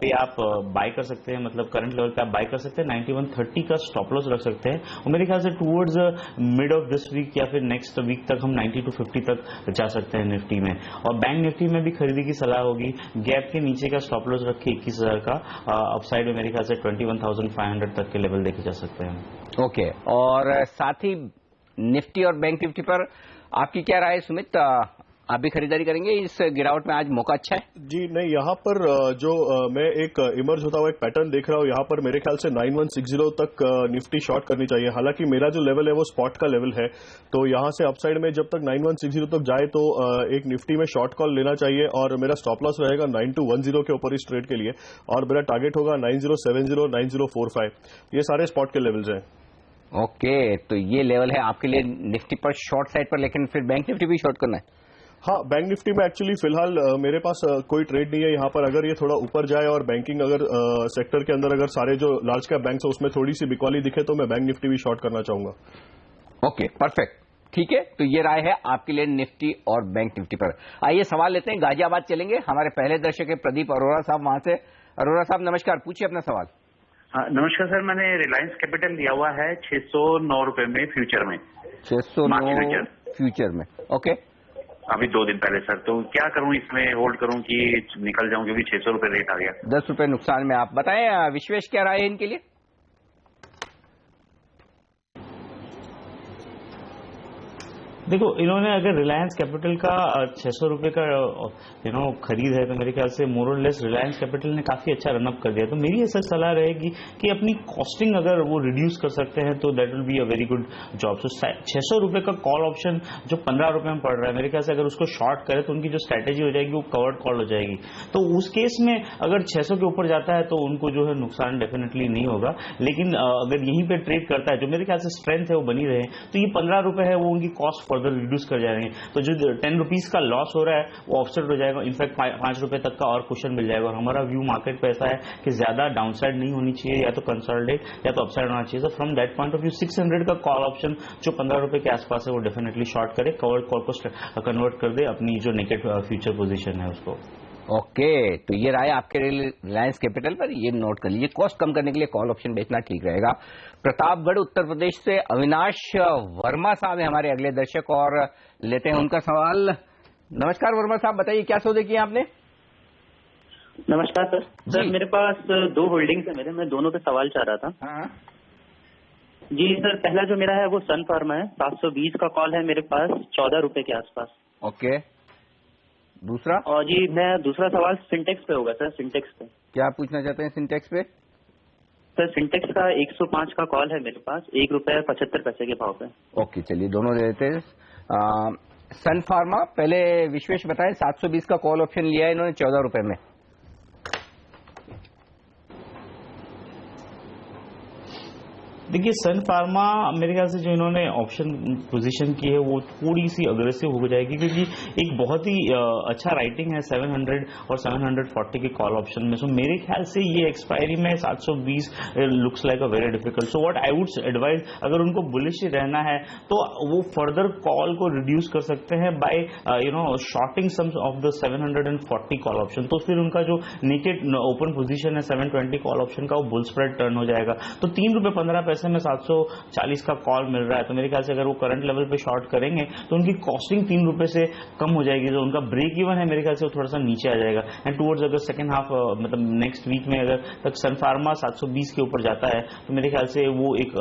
पे आप बाय कर सकते हैं, मतलब करंट लेवल पे आप बाय कर सकते हैं। 9130 का स्टॉप लॉस रख सकते हैं, और मेरे ख्याल से towards mid of this week या फिर नेक्स्ट वीक तक हम 9250 तक जा सकते हैं निफ्टी में। और बैंक निफ्टी में भी खरीदी की सलाह होगी। गैप के नीचे का स्टॉप लॉस रख के 21000 का, अपसाइड में मेरे ख्याल से 21500 तक के लेवल देखे जा सकते हैं। ओके, और साथ ही निफ्टी और बैंक निफ्टी पर आपकी क्या राय है सुमित? आप भी खरीदारी करेंगे? इस गिरावट में आज मौका अच्छा है? जी नहीं, यहाँ पर जो मैं एक इमर्ज होता हुआ एक पैटर्न देख रहा हूँ, यहाँ पर मेरे ख्याल से 9160 तक निफ्टी शॉर्ट करनी चाहिए। हालांकि मेरा जो लेवल है वो स्पॉट का लेवल है, तो यहाँ से अपसाइड में जब तक 9160 तक जाए तो एक निफ्टी में शॉर्ट कॉल लेना चाहिए, और मेरा स्टॉप लॉस रहेगा 9210 के ऊपर इस ट्रेड के लिए, और मेरा टारगेट होगा 9070 9045। ये सारे स्पॉट के लेवल्स हैं। ओके, तो ये लेवल है आपके लिए निफ्टी पर शॉर्ट साइड पर, लेकिन फिर बैंक निफ्टी भी शॉर्ट करना है? हाँ, बैंक निफ्टी में एक्चुअली फिलहाल मेरे पास कोई ट्रेड नहीं है यहाँ पर। अगर ये थोड़ा ऊपर जाए और बैंकिंग अगर सेक्टर के अंदर अगर सारे जो लार्ज कैप बैंक्स है उसमें थोड़ी सी बिकवाली दिखे तो मैं बैंक निफ्टी भी शॉर्ट करना चाहूंगा। ओके, परफेक्ट, ठीक है। तो ये राय है आपके लिए निफ्टी और बैंक निफ्टी पर। आइए सवाल लेते हैं, गाजियाबाद चलेंगे। हमारे पहले दर्शक है प्रदीप अरोड़ा साहब वहां से। अरोड़ा साहब नमस्कार, पूछिए अपना सवाल। नमस्कार सर, मैंने रिलायंस कैपिटल लिया हुआ है 609 रुपए में फ्यूचर में। 609 फ्यूचर में, ओके। अभी 2 दिन पहले सर, तो क्या करूं, इसमें होल्ड करूं कि निकल जाऊं, क्योंकि 600 रुपए रेट आ गया। 10 रुपए नुकसान में। आप बताएं विश्वेश, क्या राय है इनके लिए? देखो, इन्होंने अगर रिलायंस कैपिटल का 600 रुपए का खरीद है, तो मेरे ख्याल से मोर और लेस रिलायंस कैपिटल ने काफी अच्छा रनअप कर दिया। तो मेरी ऐसा सलाह रहेगी कि अपनी कॉस्टिंग अगर वो रिड्यूस कर सकते हैं तो that will be a very good job. So 600 रुपए का कॉल ऑप्शन जो 15 रुपए में पड़ रहा है, मेरे ख्याल से अगर उसको शॉर्ट करे तो उनकी जो स्ट्रैटेजी हो जाएगी वो कवर्ड कॉल हो जाएगी। तो उस केस में अगर 600 के ऊपर जाता है तो उनको जो है नुकसान डेफिनेटली नहीं होगा। लेकिन अगर यहीं पे ट्रेड करता है, जो मेरे ख्याल से स्ट्रेंथ है वो बनी रहे, तो ये 15 रुपए है वो उनकी कॉस्ट फर्दर रिड्यूस कर जाएंगे। तो जो 10 रुपीज का लॉस हो रहा है वो ऑफसेट हो जाएगा। इनफैक्ट 5 रुपए तक का और कुशन मिल जाएगा। और हमारा व्यू मार्केट पे ऐसा है कि ज्यादा डाउनसाइड नहीं होनी चाहिए, या तो कंसोलिडेट या तो अपसाइड होना चाहिए। तो from that point of view 600 का कॉल ऑप्शन जो 15 रुपए के आसपास है वो डेफिनेटली शॉर्ट करे, कवर्ड कॉल को कन्वर्ट कर दे अपनी जो नेकेड फ्यूचर पोजीशन है उसको। ओके, तो ये राय आपके रिलायंस कैपिटल पर, ये नोट कर लीजिए। कॉस्ट कम करने के लिए कॉल ऑप्शन बेचना ठीक रहेगा। प्रतापगढ़ उत्तर प्रदेश से अविनाश वर्मा साहब है हमारे अगले दर्शक, और लेते हैं उनका सवाल। नमस्कार वर्मा साहब, बताइए क्या सौदे किए आपने? नमस्कार सर, मेरे पास 2 होल्डिंग्स है मैं दोनों पे सवाल चाह रहा था। हाँ जी सर, पहला जो मेरा है वो सन फार्मा है, 720 का कॉल है मेरे पास 14 रुपए के आसपास। ओके, दूसरा? और जी मैं दूसरा सवाल सिंटेक्स पे होगा सर। सिंटेक्स पे क्या पूछना चाहते हैं सिंटेक्स पे? सर सिंटेक्स का 105 का कॉल है मेरे पास, 1 रुपए 75 पैसे के भाव पे। ओके, चलिए दोनों दे देते हैं। सन फार्मा पहले विश्वेश बताएं, 720 का कॉल ऑप्शन लिया है इन्होंने 14 रुपए में। देखिए सन फार्मा मेरे ख्याल से जो इन्होंने ऑप्शन पोजीशन की है वो थोड़ी सी अग्रेसिव हो जाएगी, क्योंकि एक बहुत ही अच्छा राइटिंग है 700 और 740 के कॉल ऑप्शन में। सो मेरे ख्याल से ये एक्सपायरी में 720 looks like a very difficult. So what I would advise, अगर उनको बुलिश रहना है तो वो फर्दर कॉल को रिड्यूस कर सकते हैं by shorting some of the 740 call option. तो फिर उनका जो नेकेड ओपन पोजीशन है 720 कॉल ऑप्शन का, वो बुल स्प्रेड टर्न हो जाएगा। तो ₹3.15 में 740 का कॉल मिल रहा है, तो मेरे ख्याल से अगर वो करंट लेवल पे शॉर्ट करेंगे तो उनकी कॉस्टिंग ₹3 से कम हो जाएगी। जो उनका ब्रेक इवन है मेरे ख्याल से वो थोड़ा सा नीचे आ जाएगा। एंड टुवर्ड्स अगर सेकंड हाफ मतलब नेक्स्ट वीक में अगर तक सन फार्मा 720 के ऊपर जाता है तो मेरे ख्याल से वो एक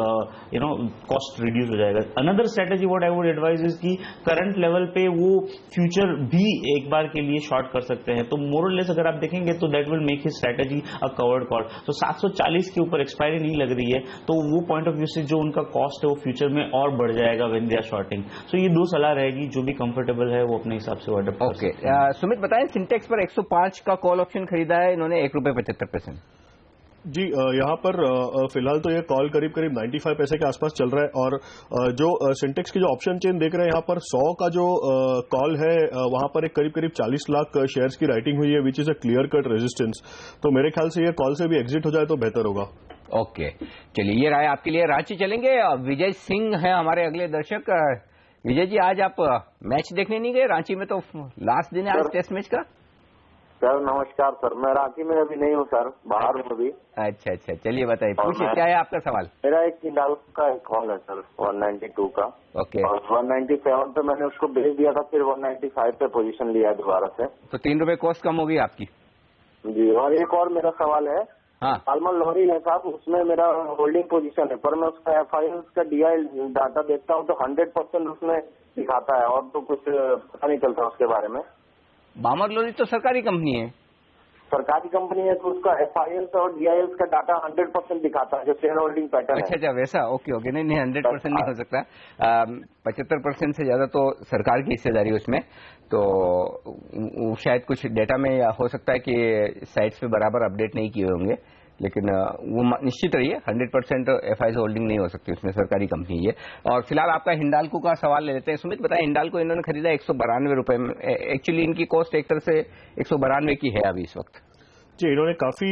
कॉस्ट रिड्यूस हो जाएगा। Another strategy what I would advice is कि करंट लेवल पे वो फ्यूचर भी एक बार के लिए शॉर्ट कर सकते हैं। तो मोर और लेस अगर आप देखेंगे तो that will make his strategy a covered call. तो 740 के ऊपर एक्सपायरी नहीं लग रही है, तो वो पॉइंट ऑफ व्यू से जो उनका कॉस्ट है वो फ्यूचर में और बढ़ जाएगा व्हेन दे आर शॉर्टिंग। सो ये दो सलाह रहेगी, जो भी कंफर्टेबल है वो अपने हिसाब से ऑर्डर कर सकते हैं। सुमित बताएं, सिंटेक्स पर 105 का कॉल ऑप्शन खरीदा है इन्होंने ₹1.75। जी, यहाँ पर फिलहाल तो ये कॉल करीब 95 पैसे के आसपास चल रहा है, और जो सिंटेक्स की जो ऑप्शन चेन देख रहे हैं यहाँ पर 100 का जो कॉल है वहाँ पर एक करीब 40 लाख शेयर्स की राइटिंग हुई है, which is a clear cut resistance. तो मेरे ख्याल से ये कॉल से भी एग्जिट हो जाए तो बेहतर होगा। ओके, चलिए ये राय आपके लिए। रांची चलेंगे, विजय सिंह है हमारे अगले दर्शक। विजय जी, आज आप मैच देखने नहीं गए? रांची में तो लास्ट दिन है आज टेस्ट मैच का। सर नमस्कार सर, मैं रांची में अभी नहीं हूँ सर, बाहर हूँ अभी। अच्छा, चलिए बताइए, पूछिए क्या है आपका सवाल। मेरा एक हिंडाल्को का एक कॉल है सर 192 का। ओके। और 197 पे मैंने उसको भेज दिया था, फिर 195 पे पोजीशन लिया है दोबारा से। तो ₹3 कॉस्ट कम होगी आपकी। जी, और एक और मेरा सवाल है। हाँ, सालमन लॉरी है साहब, उसमें मेरा होल्डिंग पोजीशन है, पर मैं उसका FIL का DI डाटा देखता हूँ तो 100% उसमें दिखाता है, और तो कुछ पता नहीं चलता उसके बारे में। बामर लोरी तो सरकारी कंपनी है। सरकारी कंपनी है तो उसका FIL और DIL का डाटा 100% दिखाता है, जो शेयर होल्डिंग पैटर्न है। अच्छा, वैसा। ओके, नहीं 100% नहीं हो सकता। 75% से ज्यादा तो सरकार की हिस्सेदारी उसमें, तो शायद कुछ डेटा में हो सकता है कि साइट्स पे बराबर अपडेट नहीं किए होंगे, लेकिन वो निश्चित रहिए 100% FIL होल्डिंग नहीं हो सकती उसमें, सरकारी कंपनी है। और फिलहाल आपका हिंडाल्को का सवाल ले लेते हैं। सुमित बताएं, हिंडाल्को इन्होंने खरीदा ₹192 में। एक्चुअली इनकी कॉस्ट एक तरह से 192 की है अभी इस वक्त। जी, इन्होंने काफी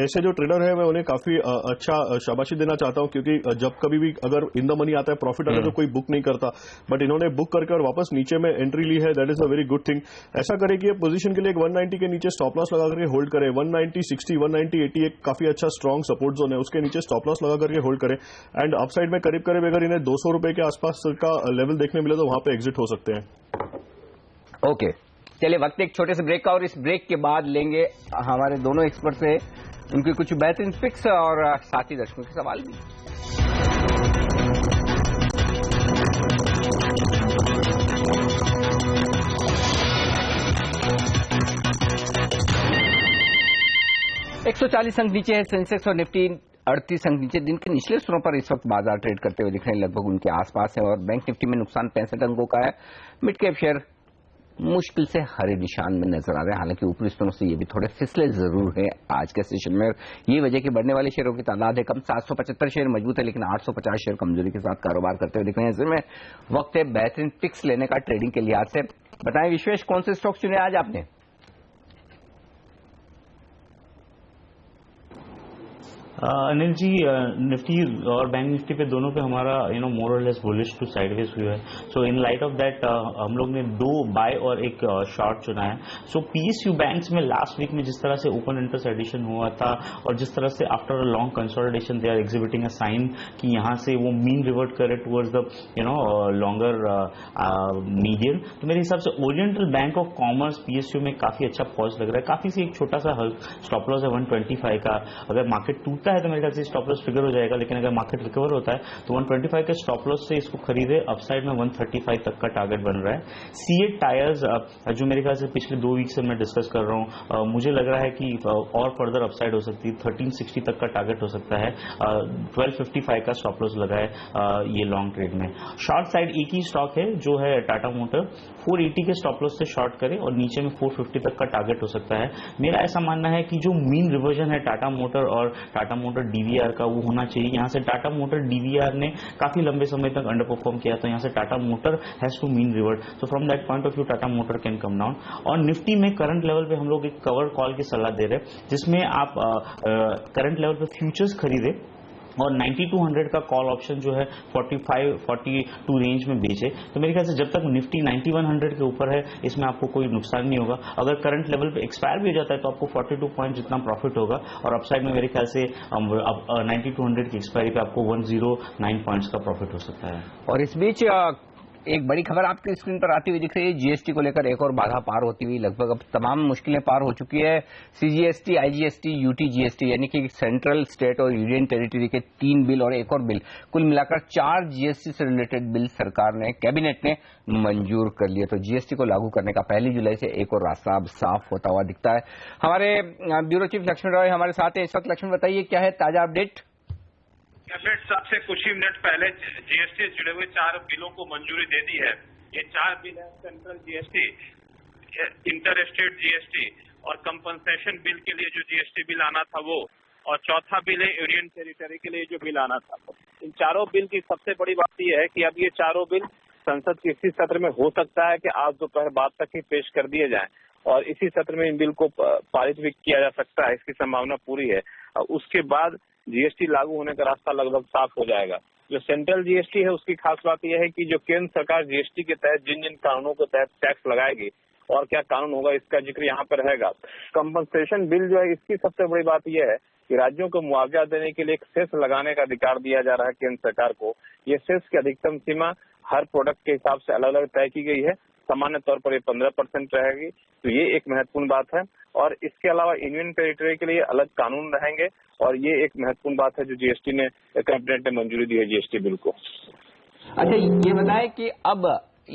ऐसे जो ट्रेडर है मैं उन्हें काफी अच्छा शाबाशी देना चाहता हूं, क्योंकि जब कभी भी अगर इन द मनी आता है, प्रॉफिट आता है तो कोई बुक नहीं करता, बट इन्होंने बुक करके और वापस नीचे में एंट्री ली है। That is a very good thing. ऐसा करें कि पोजीशन के लिए 190 के नीचे स्टॉप लॉस लगा करके होल्ड करें। 190, 60, 190, 80 एक काफी अच्छा स्ट्रॉन्ग सपोर्ट जोन है, उसके नीचे स्टॉप लॉस लगा करके होल्ड करें। एंड अपसाइड में करीब अगर इन्हें ₹200 के आसपास का लेवल देखने मिले तो वहां पे एग्जिट हो सकते हैं। ओके, चलिए वक्त एक छोटे से ब्रेक का, और इस ब्रेक के बाद लेंगे हमारे दोनों एक्सपर्ट से उनकी कुछ बेहतरीन पिक्स और साथी दर्शकों के सवाल भी। $140 अंक नीचे है सेंसेक्स और निफ्टी 38 अंक नीचे। दिन के निचले स्तरों पर इस वक्त बाजार ट्रेड करते हुए दिख रहे हैं, लगभग उनके आसपास है। और बैंक निफ्टी में नुकसान 65 अंकों का है। मिड कैप शेयर मुश्किल से हरे निशान में नजर आ रहे हैं, हालांकि ऊपरी स्तरों से ये भी थोड़े फिसले जरूर है आज के सेशन में। ये वजह कि बढ़ने वाले शेयरों की तादाद है कम। 775 शेयर मजबूत है, लेकिन 850 शेयर कमजोरी के साथ कारोबार करते हुए दिख रहे हैं। ऐसे में वक्त है बेहतरीन पिक्स लेने का ट्रेडिंग के लिहाज से। बताएं विश्वेश, कौन से स्टॉक्स चुने आज आपने? अनिल जी, निफ्टी और बैंक निफ्टी पे दोनों पे हमारा मोर और लेस बुलिश टू साइडवेज हुआ है। सो इन लाइट ऑफ दैट हम लोग ने 2 बाय और एक शॉर्ट चुना है। सो PSU बैंक्स में लास्ट वीक में जिस तरह से ओपन इंटरेस्ट एडिशन हुआ था और जिस तरह से after a long consolidation they are exhibiting a sign कि यहाँ से वो मीन रिवर्ट करे टुवर्ड्स द लॉन्गर मीडियम, तो मेरे हिसाब से Oriental Bank of Commerce PSU में काफी अच्छा पॉज लग रहा है। काफी से एक छोटा सा स्टॉप लॉस है 125 का। अगर मार्केट टूटता है तो मेरे ख्याल से स्टॉप लॉस ट्रिगर हो जाएगा, लेकिन अगर मार्केट रिकवर होता है तो 125 के स्टॉप लॉस से इसको खरीदे। अपसाइड में 135 तक का टारगेट बन रहा है। CEAT टायर्स जो मेरे ख्याल से पिछले 2 वीक से मैं डिस्कस कर रहा हूँ, मुझे लग रहा है कि और फर्दर अपसाइड हो सकती है। 1360 तक का टारगेट हो सकता है। 1255 का स्टॉप लॉस लगा है ये लॉन्ग ट्रेड में। शॉर्ट साइड एक ही स्टॉक है जो है टाटा मोटर, 480 के स्टॉप लॉस से शॉर्ट करे और नीचे में 450 तक का टारगेट हो सकता है। मेरा ऐसा मानना है कि जो मीन रिवर्जन है टाटा मोटर और टाटा मोटर डीवीआर का वो होना चाहिए। यहाँ से टाटा मोटर डीवीआर ने काफी लंबे समय तक अंडर परफॉर्म किया, तो यहाँ से Tata motor has to mean revert. So from that point of view Tata motor can come down. और निफ्टी में करंट लेवल पे हम लोग एक कवर कॉल की सलाह दे रहे हैं, जिसमें आप करंट लेवल पे फ्यूचर्स खरीदे और 9200 का कॉल ऑप्शन जो है 45-42 रेंज में बेचे। तो मेरे ख्याल से जब तक निफ्टी 9100 के ऊपर है, इसमें आपको कोई नुकसान नहीं होगा। अगर करंट लेवल पे एक्सपायर भी हो जाता है तो आपको 42 पॉइंट जितना प्रॉफिट होगा, और अपसाइड में मेरे ख्याल से 9200 की एक्सपायरी पे आपको 109 पॉइंट्स का प्रॉफिट हो सकता है। और इस बीच एक बड़ी खबर आपकी स्क्रीन पर आती हुई दिख रही है। जीएसटी को लेकर एक और बाधा पार होती हुई, लगभग अब तमाम मुश्किलें पार हो चुकी है। सीजीएसटी, आईजीएसटी, यूटी जीएसटी यानी कि सेंट्रल, स्टेट और यूनियन टेरिटरी के 3 बिल और एक और बिल, कुल मिलाकर 4 जीएसटी से रिलेटेड बिल सरकार ने, कैबिनेट ने मंजूर कर लिए। तो जीएसटी को लागू करने का 1 जुलाई से एक और रास्ता अब साफ होता हुआ दिखता है। हमारे ब्यूरो चीफ लक्ष्मण रॉय हमारे साथ हैं इस वक्त। लक्ष्मण, बताइए क्या है ताजा अपडेट? कैबिनेट सबसे कुछ ही मिनट पहले जीएसटी से जुड़े हुए 4 बिलों को मंजूरी दे दी है। ये 4 बिल है central GST, inter state GST और कंपनसेशन बिल के लिए जो जीएसटी बिल आना था वो, और चौथा बिल है यूनियन टेरिटरी के लिए जो बिल आना था। इन चारों बिल की सबसे बड़ी बात यह है कि अब ये चारों बिल संसद के इसी सत्र में हो सकता है कि आज दोपहर बाद तक ही पेश कर दिए जाएं और इसी सत्र में इन बिल को पारित भी किया जा सकता है, इसकी संभावना पूरी है। उसके बाद जीएसटी लागू होने का रास्ता लगभग साफ हो जाएगा। जो सेंट्रल जीएसटी है उसकी खास बात यह है कि जो केंद्र सरकार जीएसटी के तहत जिन जिन कानूनों के तहत टैक्स लगाएगी और क्या कानून होगा, इसका जिक्र यहाँ पर रहेगा। कंपनसेशन बिल जो है, इसकी सबसे बड़ी बात यह है कि राज्यों को मुआवजा देने के लिए एक सेस लगाने का अधिकार दिया जा रहा है केंद्र सरकार को। ये सेस की अधिकतम सीमा हर प्रोडक्ट के हिसाब से अलग अलग तय की गई है। सामान्य तौर पर ये 15% रहेगी, तो ये एक महत्वपूर्ण बात है। और इसके अलावा यूनियन टेरिटरी के लिए अलग कानून रहेंगे, और ये एक महत्वपूर्ण बात है जो जीएसटी ने, कैबिनेट ने मंजूरी दी है जीएसटी बिल को। अच्छा, ये बताएं कि अब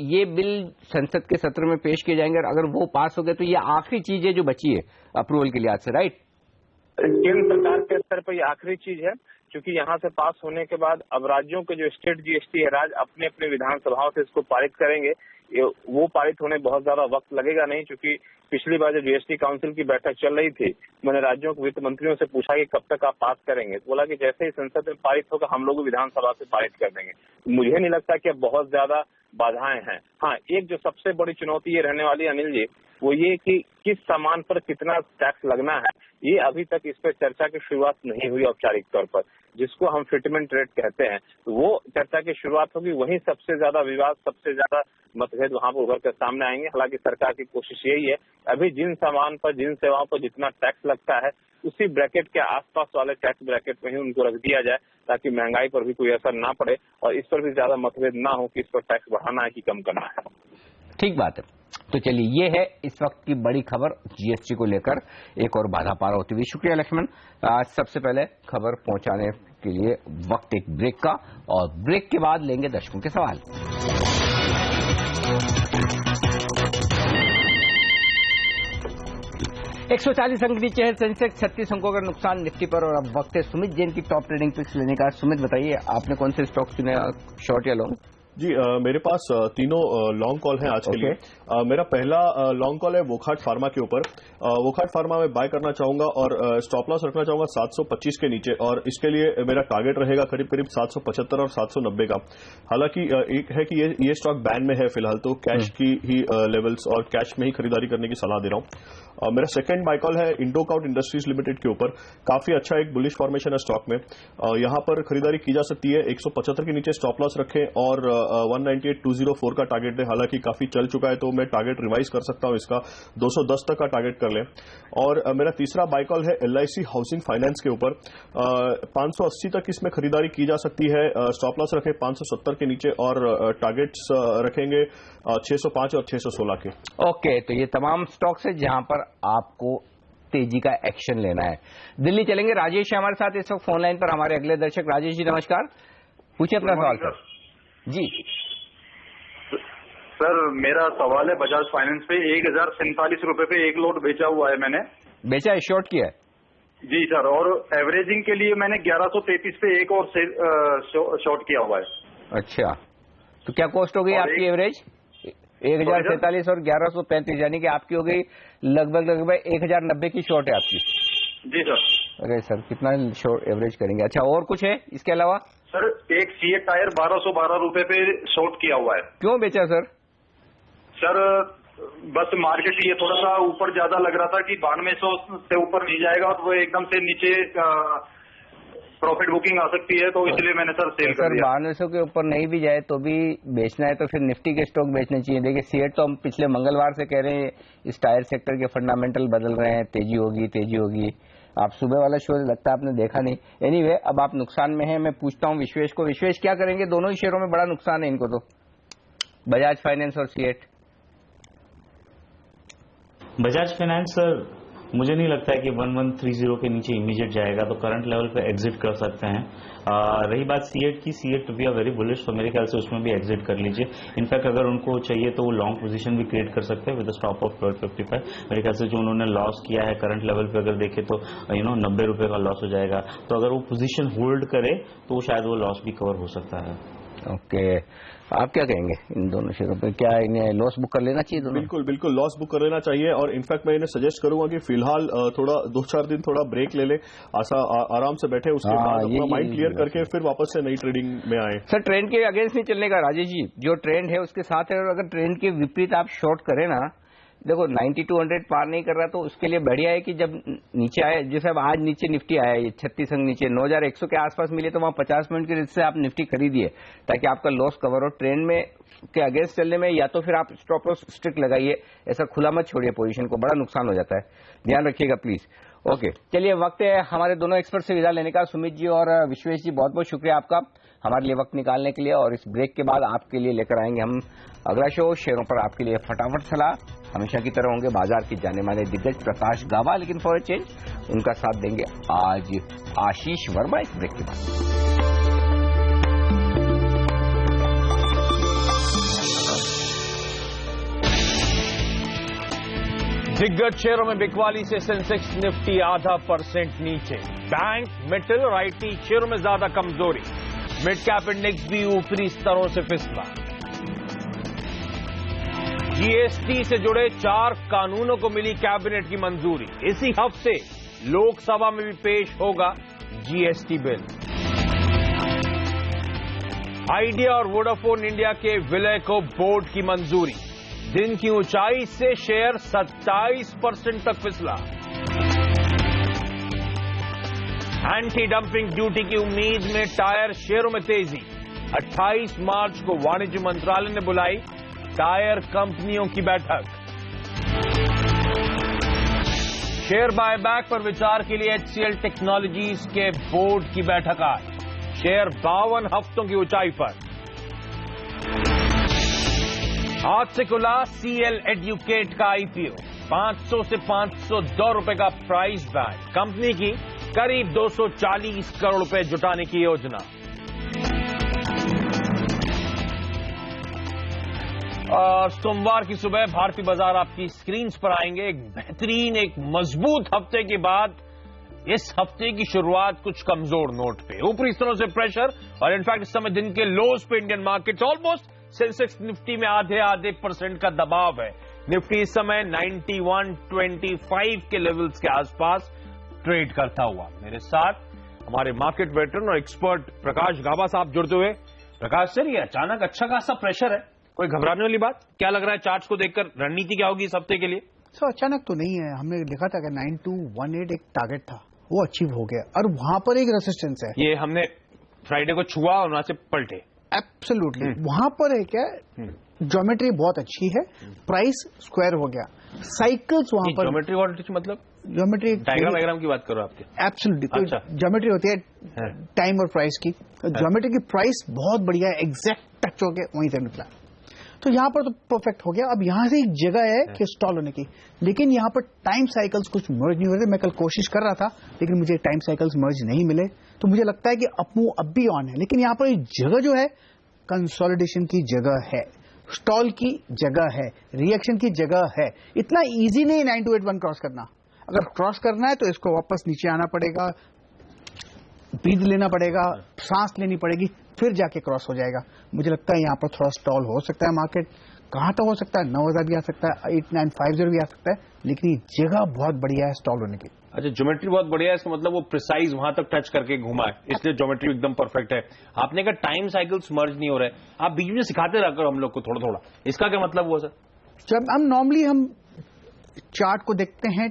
ये बिल संसद के सत्र में पेश किए जाएंगे और अगर वो पास हो गए तो ये आखिरी चीज है जो बची है अप्रूवल के लिहाज से, राइट? केंद्र सरकार के स्तर पर ये आखिरी चीज है, क्योंकि यहाँ से पास होने के बाद अब राज्यों के जो स्टेट जीएसटी है, राज्य अपने अपने विधानसभाओं से इसको पारित करेंगे। वो पारित होने बहुत ज्यादा वक्त लगेगा नहीं, क्योंकि पिछली बार जो जीएसटी काउंसिल की बैठक चल रही थी, मैंने राज्यों के वित्त मंत्रियों से पूछा कि कब तक आप पास करेंगे, तो बोला कि जैसे ही संसद में पारित होगा हम लोग विधानसभा से पारित कर देंगे। मुझे नहीं लगता कि अब बहुत ज्यादा बाधाएं हैं। हाँ, एक जो सबसे बड़ी चुनौती ये रहने वाली है अनिल जी, वो ये कि किस सामान पर कितना टैक्स लगना है, ये अभी तक इस पर चर्चा की शुरुआत नहीं हुई औपचारिक तौर पर, जिसको हम फिटमेंट रेट कहते हैं। वो चर्चा की शुरुआत होगी, वहीं सबसे ज्यादा विवाद, सबसे ज्यादा मतभेद वहां पर उभर कर सामने आएंगे। हालांकि सरकार की कोशिश यही है, अभी जिन सामान पर, जिन सेवाओं पर जितना टैक्स लगता है, उसी ब्रैकेट के आसपास वाले टैक्स ब्रैकेट में ही उनको रख दिया जाए, ताकि महंगाई पर भी कोई असर ना पड़े और इस पर भी ज्यादा मतभेद ना हो कि इस पर टैक्स बढ़ाना है कि कम करना है। ठीक बात है। तो चलिए, ये है इस वक्त की बड़ी खबर जीएसटी को लेकर एक और बाधा पार होती हुई। शुक्रिया लक्ष्मण। सबसे पहले खबर पहुंचाने के लिए वक्त एक ब्रेक का, और ब्रेक के बाद लेंगे दर्शकों के सवाल। एक 140 अंक नीचे है सेंसेक्स, 36 अंकों का नुकसान निफ्टी पर। और अब वक्त है सुमित जैन की टॉप ट्रेडिंग पिक्स लेने का। सुमित, बताइए आपने कौन से स्टॉक चुने, शॉर्ट या लॉन्ग? जी, मेरे पास तीनों लॉन्ग कॉल हैं आज के लिए। मेरा पहला लॉन्ग कॉल है वोकहार्ट फार्मा के ऊपर। वोकहार्ट फार्मा में बाय करना चाहूंगा और स्टॉप लॉस रखना चाहूंगा 725 के नीचे, और इसके लिए मेरा टारगेट रहेगा करीब करीब 775 और 790 का। हालांकि एक है कि ये स्टॉक बैन में है फिलहाल, तो कैश की ही लेवल्स और कैश में ही खरीदारी करने की सलाह दे रहा हूं। मेरा सेकंड बाय कॉल है इंडोकाउट इंडस्ट्रीज लिमिटेड के ऊपर। काफी अच्छा एक बुलिश फॉर्मेशन है स्टॉक में, यहां पर खरीदारी की जा सकती है। 175 के नीचे स्टॉप लॉस रखें और 198,204 का टारगेट है। हालांकि काफी चल चुका है, तो मैं टारगेट रिवाइज कर सकता हूं इसका, 210 तक का टारगेट कर लें। और मेरा तीसरा बाय कॉल है LIC हाउसिंग फाइनेंस के ऊपर। 580 तक इसमें खरीदारी की जा सकती है। स्टॉप लॉस रखें 570 के नीचे और टारगेट्स रखेंगे 605 और 616 के। ओके, तो ये तमाम स्टॉक्स है जहां पर आपको तेजी का एक्शन लेना है। दिल्ली चलेंगे, राजेश है हमारे साथ इस वक्त फोन लाइन पर, हमारे अगले दर्शक। राजेश जी नमस्कार, पूछिए अपना सवाल सर। जी सर, मेरा सवाल है बजाज फाइनेंस पे 1047 रुपए पे एक लोट बेचा हुआ है मैंने। बेचा है, शॉर्ट किया है? जी सर, और एवरेजिंग के लिए मैंने 1133 पे एक और शॉर्ट किया हुआ है। अच्छा, तो क्या कॉस्ट हो गई आपकी एवरेज? 1047 और 1135, यानी कि आपकी हो गई लगभग 1090 की शॉर्ट है आपकी। जी सर। अरे सर कितना एवरेज करेंगे? अच्छा और कुछ है इसके अलावा? सर एक सीएट टायर 1212 रुपए पे शॉर्ट किया हुआ है। क्यों बेचा सर? सर बस मार्केट ये थोड़ा सा ऊपर ज्यादा लग रहा था कि 9200 से ऊपर नहीं जाएगा और वो एकदम से नीचे प्रॉफिट बुकिंग आ सकती है, तो इसलिए मैंने सर सेल कर दिया। 9200 के ऊपर नहीं भी जाए तो भी बेचना है तो फिर निफ्टी के स्टॉक बेचने चाहिए। देखिए सीएट तो हम पिछले मंगलवार से कह रहे हैं इस टायर सेक्टर के फंडामेंटल बदल रहे हैं, तेजी होगी तेजी होगी। आप सुबह वाला शो लगता है आपने देखा नहीं। एनीवे अब आप नुकसान में हैं, मैं पूछता हूं विश्वेश को। विश्वेश क्या करेंगे? दोनों ही शेयरों में बड़ा नुकसान है इनको तो, बजाज फाइनेंस और सीएट। बजाज फाइनेंस सर मुझे नहीं लगता है कि 1130 के नीचे इमीडिएट जाएगा, तो करंट लेवल पे एग्जिट कर सकते हैं। रही बात सीएट की, CEAT we are very bullish, तो मेरे ख्याल से उसमें भी एग्जिट कर लीजिए। इनफैक्ट अगर उनको चाहिए तो वो लॉन्ग पोजीशन भी क्रिएट कर सकते हैं विद स्टॉप ऑफ 1255। मेरे ख्याल से जो उन्होंने लॉस किया है करंट लेवल पे अगर देखे तो 90 रुपए का लॉस हो जाएगा, तो अगर वो पोजीशन होल्ड करे तो शायद वो लॉस भी कवर हो सकता है। ओके आप क्या कहेंगे इन दोनों शेयरों पे? क्या इन्हें लॉस बुक कर लेना चाहिए दोनों? बिल्कुल बिल्कुल लॉस बुक कर लेना चाहिए, और इनफैक्ट मैं इन्हें सजेस्ट करूंगा कि फिलहाल थोड़ा 2-4 दिन थोड़ा ब्रेक ले ले, आराम से बैठे, उसके बाद अपना माइंड क्लियर करके फिर वापस से नई ट्रेडिंग में आए। सर ट्रेंड के अगेंस्ट नहीं चलने का राजेश जी, जो ट्रेंड है उसके साथ है, और अगर ट्रेंड के विपरीत आप शॉर्ट करें ना, देखो 9200 पार नहीं कर रहा तो उसके लिए बढ़िया है कि जब नीचे आए, जैसे अब आज नीचे निफ्टी आया है 36 अंक नीचे 9100 के आसपास मिले, तो वहां 50 मिनट के रिस्क से आप निफ्टी खरीदिए ताकि आपका लॉस कवर हो। ट्रेंड में के अगेंस्ट चलने में या तो फिर आप स्टॉप लॉस स्ट्रिक्ट लगाइए, ऐसा खुला मत छोड़िए पोजीशन को, बड़ा नुकसान हो जाता है, ध्यान रखिएगा प्लीज। ओके चलिए वक्त है हमारे दोनों एक्सपर्ट से विदा लेने का। सुमित जी और विश्वेश जी बहुत बहुत शुक्रिया आपका हमारे लिए वक्त निकालने के लिए, और इस ब्रेक के बाद आपके लिए लेकर आएंगे हम अगला शो शेयरों पर आपके लिए फटाफट सलाह। हमेशा की तरह होंगे बाजार के जाने माने दिग्गज प्रकाश गावा, लेकिन फॉर ए चेंज उनका साथ देंगे आज आशीष वर्मा इस ब्रेक के बाद। दिग्गज शेयरों में बिकवाली से सेंसेक्स निफ्टी 0.5% नीचे, बैंक मेटल और आईटी शेयरों में ज्यादा कमजोरी, मिड कैप इंडेक्स भी ऊपरी स्तरों से फिसला। जीएसटी से जुड़े 4 कानूनों को मिली कैबिनेट की मंजूरी, इसी हफ्ते लोकसभा में भी पेश होगा जीएसटी बिल। आइडिया और वोडाफोन इंडिया के विलय को बोर्ड की मंजूरी, दिन की ऊंचाई से शेयर 27% तक फिसला। एंटी डंपिंग ड्यूटी की उम्मीद में टायर शेयरों में तेजी, 28 मार्च को वाणिज्य मंत्रालय ने बुलाई टायर कंपनियों की बैठक। शेयर बायबैक पर विचार के लिए HCL टेक्नोलॉजीज के बोर्ड की बैठक आज, शेयर 52 हफ्तों की ऊंचाई पर। आज से खुला CL एडुकेट का IPO, 500 से 502 रुपए का प्राइस बैंड, कंपनी की करीब 240 करोड़ रुपए जुटाने की योजना। और सोमवार की सुबह भारतीय बाजार आपकी स्क्रीन पर आएंगे एक बेहतरीन, एक मजबूत हफ्ते के बाद। इस हफ्ते की शुरुआत कुछ कमजोर नोट पे, ऊपरी स्तरों से प्रेशर, और इनफैक्ट इस समय दिन के लोज पे Indian market almost Sensex Nifty में आधे % का दबाव है। निफ्टी इस समय 9125 के लेवल्स के आसपास ट्रेड करता हुआ। मेरे साथ हमारे मार्केट वेटरन और एक्सपर्ट प्रकाश गावा साहब जुड़ते हुए। प्रकाश सर, ये अचानक अच्छा खासा प्रेशर है, कोई घबराने वाली बात? क्या लग रहा है चार्ट्स को देखकर रणनीति क्या होगी इस हफ्ते के लिए? सर अचानक तो नहीं है, हमने लिखा था कि 9218 एक टारगेट था, वो अचीव हो गया, और वहां पर एक रेसिस्टेंस है। ये हमने फ्राइडे को छुआ और वहां से पलटे। एब्सोल्युटली वहां पर है क्या, ज्योमेट्री बहुत अच्छी है, प्राइस स्क्वायर हो गया, साइकिल्स वहां पर। ज्योमेट्री बहुत अच्छी मतलब ज्योमेट्री डायग्राम की बात करो आपके? एब्सोल्युटली अच्छा। ज्योमेट्री होती है टाइम और प्राइस की, ज्योमेट्री की प्राइस बहुत बढ़िया है, एग्जैक्ट टच हो गया, वहीं से निकला। तो यहाँ पर तो परफेक्ट हो गया। अब यहाँ से एक जगह है कि स्टॉल होने की, लेकिन यहाँ पर टाइम साइकिल्स कुछ मर्ज नहीं हो रहे। मैं कल कोशिश कर रहा था लेकिन मुझे टाइम साइकिल्स मर्ज नहीं मिले, तो मुझे लगता है कि अपमूव अब भी ऑन है, लेकिन यहाँ पर एक जगह जो है कंसोलिडेशन की जगह है, स्टॉल की जगह है, रिएक्शन की जगह है। इतना इजी नहीं 9281 क्रॉस करना। अगर क्रॉस करना है तो इसको वापस नीचे आना पड़ेगा, ब्रीथ लेना पड़ेगा, सांस लेनी पड़ेगी, फिर जाके क्रॉस हो जाएगा। मुझे लगता है यहाँ पर थोड़ा स्टॉल हो सकता है मार्केट। कहां तक हो सकता है? 9000 भी आ सकता है, 8950 भी आ सकता है, लेकिन ये जगह बहुत बढ़िया है स्टॉल होने की। अच्छा, ज्योमेट्री बहुत बढ़िया है, इसका मतलब वो प्रिसाइज वहां तक टच करके घुमा है, इसलिए ज्योमेट्री एकदम परफेक्ट है। आपने कहा टाइम साइकिल्स मर्ज नहीं हो रहे, आप बीच में सिखाते रह करो हम लोग को थोड़ा थोड़ा, इसका क्या मतलब हुआ सर? जब हम नॉर्मली हम चार्ट को देखते हैं,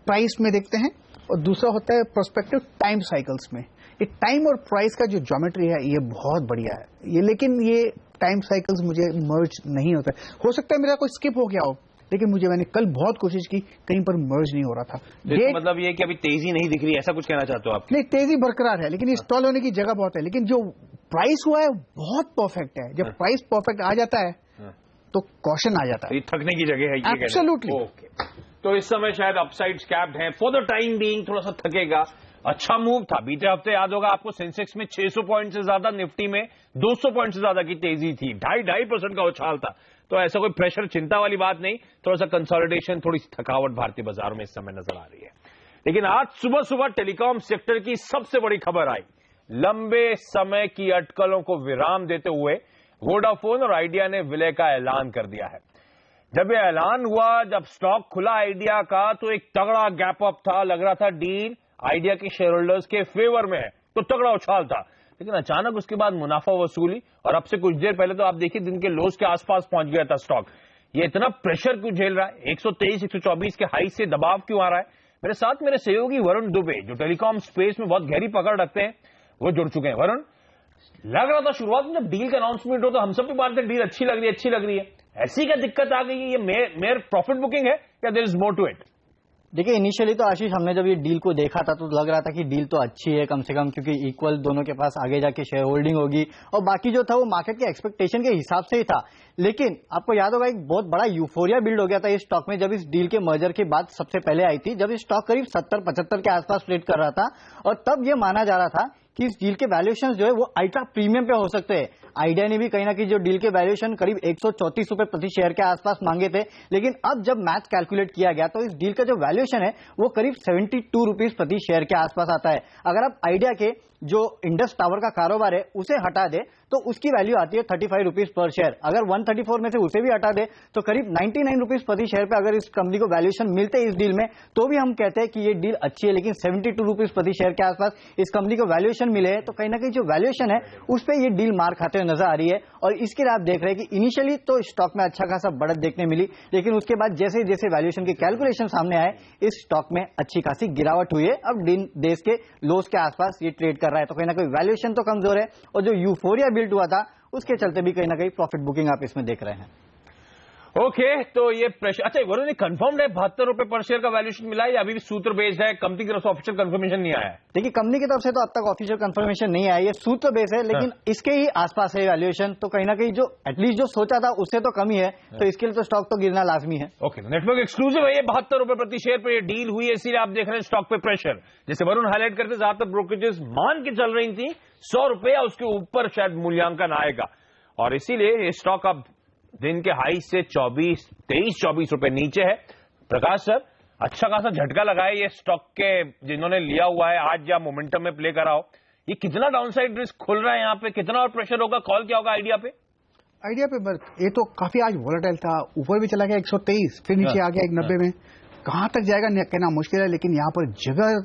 प्राइस में देखते हैं, और दूसरा होता है प्रोस्पेक्टिव टाइम साइकिल्स में। ये टाइम और प्राइस का जो ज्योमेट्री है ये बहुत बढ़िया है ये, लेकिन ये टाइम साइकिल्स मुझे मर्ज नहीं होता। हो सकता है मेरा कोई स्किप हो गया हो, लेकिन मैंने कल बहुत कोशिश की, कहीं पर मर्ज नहीं हो रहा था। ये मतलब ये कि अभी तेजी नहीं दिख रही, ऐसा कुछ कहना चाहते हो आप? नहीं, तेजी बरकरार है, लेकिन स्टॉल होने की जगह बहुत है। लेकिन जो प्राइस हुआ है बहुत परफेक्ट है। जब प्राइस परफेक्ट आ जाता है तो कॉशन आ जाता है। ये थकने की जगह है ये? एब्सोल्युटली। ओके, तो इस समय शायद अपसाइड कैप्ड है, फॉर द टाइम बीइंग थोड़ा सा थकेगा। अच्छा मूव था बीते हफ्ते, याद होगा आपको, सेंसेक्स में 600 पॉइंट से ज्यादा, निफ्टी में 200 पॉइंट से ज्यादा की तेजी थी, 2.5% का उछाल था। तो ऐसा कोई प्रेशर, चिंता वाली बात नहीं, थोड़ा सा कंसोलिडेशन, थोड़ी सी थकावट भारतीय बाजारों में इस समय नजर आ रही है। लेकिन आज सुबह सुबह टेलीकॉम सेक्टर की सबसे बड़ी खबर आई, लंबे समय की अटकलों को विराम देते हुए वोडाफोन और आइडिया ने विलय का ऐलान कर दिया है। जब यह ऐलान हुआ, जब स्टॉक खुला आइडिया का, तो एक तगड़ा गैप अप था, लग रहा था डील आइडिया के शेयर होल्डर्स के फेवर में है, तो तगड़ा उछाल था। लेकिन अचानक उसके बाद मुनाफा वसूली, और अब से कुछ देर पहले तो आप देखिए दिन के लोज के आसपास पहुंच गया था स्टॉक। ये इतना प्रेशर क्यों झेल रहा है? 123, 124 के हाई से दबाव क्यों आ रहा है? मेरे साथ मेरे सहयोगी वरुण दुबे, जो टेलीकॉम स्पेस में बहुत गहरी पकड़ रखते हैं, वो जुड़ चुके हैं। वरुण, लग रहा था शुरुआत में जब डील का अनाउंसमेंट हो तो हम सब भी बात डील अच्छी लग रही है, ऐसी क्या दिक्कत आ गई है? ये मेयर प्रॉफिट बुकिंग है या there is more to it? देखिए, इनिशियली तो आशीष, हमने जब ये डील को देखा था तो लग रहा था कि डील तो अच्छी है कम से कम, क्योंकि इक्वल दोनों के पास आगे जाके शेयर होल्डिंग होगी, और बाकी जो था वो मार्केट के एक्सपेक्टेशन के हिसाब से ही था। लेकिन आपको याद होगा एक बहुत बड़ा यूफोरिया बिल्ड हो गया था इस स्टॉक में जब इस डील के मर्जर की बात सबसे पहले आई थी, जब इस स्टॉक करीब 70-75 के आसपास ट्रेड कर रहा था, और तब ये माना जा रहा था कि इस डील के वैल्यूएशन जो है वो अल्ट्रा प्रीमियम पे हो सकते हैं। आइडिया ने भी कहीं ना कहीं जो डील के वैल्यूएशन करीब 134 रुपए प्रति शेयर के आसपास मांगे थे, लेकिन अब जब मैथ कैलकुलेट किया गया तो इस डील का जो वैल्यूएशन है वो करीब 72 रुपीज प्रति शेयर के आसपास आता है। अगर आप आइडिया के जो इंडस टावर का कारोबार है उसे हटा दे तो उसकी वैल्यू आती है 35 रुपीज पर शेयर। अगर 134 में से उसे भी हटा दे तो करीब 99 रुपीज प्रति शेयर पे अगर इस कंपनी को वैल्यूएशन मिलते इस डील में, तो भी हम कहते हैं कि ये डील अच्छी है। लेकिन 72 रुपीज प्रति शेयर के आसपास इस कंपनी को वैल्यूएशन मिले तो कहीं ना कहीं जो वैल्यूएशन है उस पर ये डील मार खाते हुए नजर आ रही है। और इसके लिए आप देख रहे हैं कि इनिशियली तो स्टॉक में अच्छा खासा बढ़त देखने मिली, लेकिन उसके बाद जैसे जैसे वैल्यूएशन के कैलकुलेशन सामने आए इस स्टॉक में अच्छी खासी गिरावट हुई है। अब देश के लोस के आसपास ये ट्रेड कर रहा है, तो कहीं ना कहीं वैल्यूएशन तो कमजोर है, और जो यूफोरिया बिल्ड हुआ था उसके चलते भी कहीं ना कहीं प्रॉफिट बुकिंग आप इसमें देख रहे हैं। ओके, तो ये प्रेशर, अच्छा वरुण ने कंफर्म्ड है 72 रुपए पर शेयर का वैल्यूएशन मिला है या अभी भी सूत्र बेस्ड है? कंपनी की तरफ से ऑफिशियल कंफर्मेशन नहीं आया है। देखिए, कंपनी की तरफ से तो अब तक ऑफिशियल कंफर्मेशन नहीं आया, ये सूत्र बेस्ड है, लेकिन इसके ही आसपास है वैल्यूएशन, तो कहीं ना कहीं जो एटलीस्ट जो सोचा था उससे तो कम ही है, तो इसके लिए तो स्टॉक तो गिरना लाजमी है। ओके, नेटवर्क एक्सक्लूसिव है ये, 72 रुपए प्रति शेयर पर ये डील हुई है, इसीलिए आप देख रहे हैं स्टॉक पे प्रेशर। जैसे वरुण हाईलाइट करते, ज्यादातर ब्रोकरेजेस मान के चल रही थी 100 रुपए या उसके ऊपर शायद मूल्यांकन आएगा, और इसीलिए ये स्टॉक अब दिन के हाई से 23-24 रुपए नीचे है। प्रकाश सर, अच्छा खासा झटका लगाए ये स्टॉक के जिन्होंने लिया हुआ है आज या मोमेंटम में प्ले करा हो, ये कितना डाउनसाइड रिस्क खुल रहा है यहाँ पे, कितना और प्रेशर होगा, कॉल क्या होगा आइडिया पे? आइडिया पे ये तो काफी आज वोलेटाइल था, ऊपर भी चला गया 123, फिर नीचे आ गया 190 में, कहां तक जाएगा कहना मुश्किल है, लेकिन यहाँ पर जगह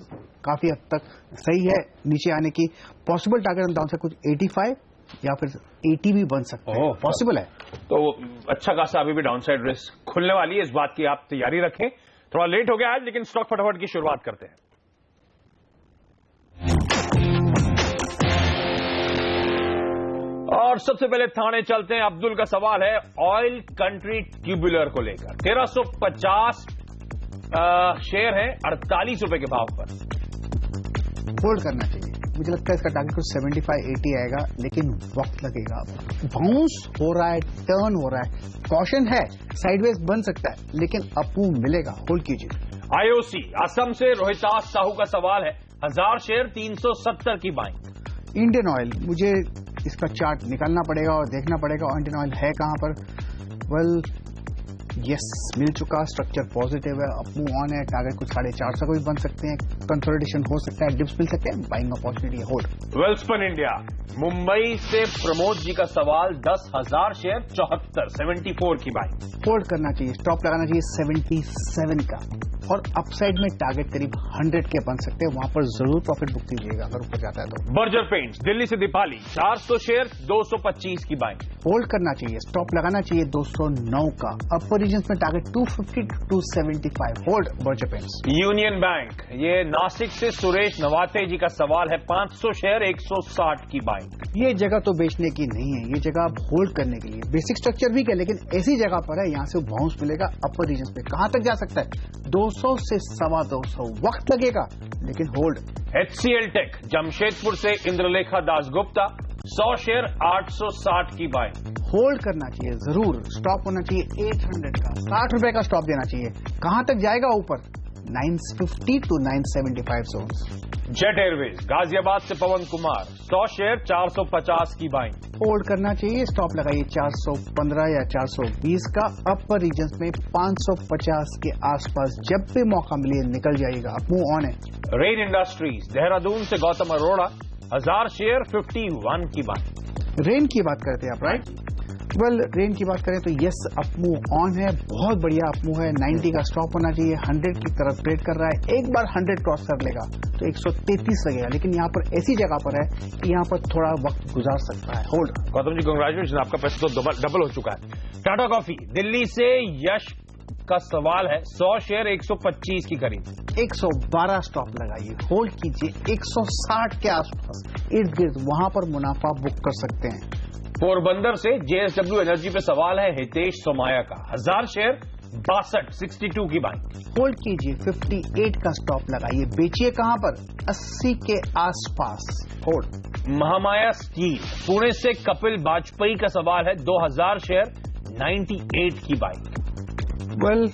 काफी हद तक सही है नीचे आने की। पॉसिबल टारगेट डाउन से कुछ 85 या फिर 80 भी बन सकता है, पॉसिबल है। तो अच्छा खासा अभी भी डाउनसाइड रिस्क खुलने वाली है, इस बात की आप तैयारी रखें। थोड़ा लेट हो गया आज, लेकिन स्टॉक फटाफट की शुरुआत करते हैं। और सबसे पहले थाने चलते हैं। अब्दुल का सवाल है ऑयल कंट्री ट्यूबुलर को लेकर। 1350 शेयर है 48 रुपए के भाव पर। होल्ड करना चाहिए, मुझे लगता है इसका टारगेट कुछ 75-80 आएगा, लेकिन वक्त लगेगा। बाउंस हो रहा है, टर्न हो रहा है, कॉशन है, साइडवेज बन सकता है, लेकिन अपूर्व मिलेगा, होल्ड कीजिए। आईओसी असम से रोहितास साहू का सवाल है 1000 शेयर 370 की बाइंग। इंडियन ऑयल, मुझे इसका चार्ट निकालना पड़ेगा और देखना पड़ेगा इंडियन ऑयल है कहां पर। वेल यस, मिल चुका, स्ट्रक्चर पॉजिटिव है, अप मूव ऑन है, टारगेट कुछ 450 को भी बन सकते हैं, कंसोलिडेशन हो सकता है, डिप्स मिल सकते हैं, बाइंग अपॉर्चुनिटी है, होल्ड। वेल्सपन इंडिया मुंबई से प्रमोद जी का सवाल 10,000 शेयर 74 की बाइंग। होल्ड करना चाहिए, स्टॉप लगाना चाहिए 77 का। और अपसाइड में टारगेट करीब 100 के बन सकते हैं, वहां पर जरूर प्रॉफिट बुक कीजिएगा अगर ऊपर जाता है तो। बर्जर पेंट्स दिल्ली से दीपाली 400 शेयर 225 की बाइंग। होल्ड करना चाहिए, स्टॉप लगाना चाहिए 209 का। अपर रीजन में target 250 to 275। Hold Berger paints. Union bank, ये नासिक से सुरेश नवाते जी का सवाल है, 500 शेयर 160 की बाइंग। ये जगह तो बेचने की नहीं है, ये जगह आप होल्ड करने के लिए। बेसिक स्ट्रक्चर भी है लेकिन ऐसी जगह पर है, यहां से बाउंस मिलेगा अपर रीजन पे। कहां तक जा सकता है? 200 से 225। वक्त लगेगा लेकिन होल्ड। HCL टेक जमशेदपुर से इंद्रलेखा दासगुप्ता 100 शेयर 860 की बाइंग। होल्ड करना चाहिए जरूर, स्टॉप होना चाहिए 800 का, 60 रुपए का स्टॉप देना चाहिए। कहां तक जाएगा ऊपर? 950 to 975 जोन्स। जेट एयरवेज गाजियाबाद से पवन कुमार 100 शेयर 450 की बाइंग। होल्ड करना चाहिए, स्टॉप लगाइए 415 या 420 का। अपर रीजन में 550 के आसपास जब भी मौका मिले निकल जाइएगा, अब मूव ऑन है। रेन इंडस्ट्रीज देहरादून से गौतम अरोड़ा 1000 शेयर 51 की बाइंग। रेन की बात करते हैं आप, राइट? वेल, रेन की बात करें तो यस, अपमूव ऑन है, बहुत बढ़िया अपमूव है। 90 का स्टॉप होना चाहिए, 100 की तरफ ट्रेड कर रहा है। एक बार 100 क्रॉस कर लेगा तो 133 लगेगा, लेकिन यहाँ पर ऐसी जगह पर है कि यहाँ पर थोड़ा वक्त गुजार सकता है। होल्ड। गौतम जी कंग्रेचुलेशन, आपका पैसा तो डबल हो चुका है। टाटा कॉफी दिल्ली से यश का सवाल है, 100 शेयर 125 की करीब। 112 स्टॉप लगाइए, होल्ड कीजिए 160 के आसपास इर्द गिर्द, वहां पर मुनाफा बुक कर सकते हैं। पोरबंदर से JSW एनर्जी पे सवाल है हितेश सोमाया का, 1000 शेयर 62 की बाइंग। होल्ड कीजिए, 58 का स्टॉप लगाइए, बेचिए कहां पर? 80 के आसपास। होल्ड। महामाया स्टील पुणे से कपिल वाजपेयी का सवाल है, 2000 शेयर 98 की बाइंग। वेल,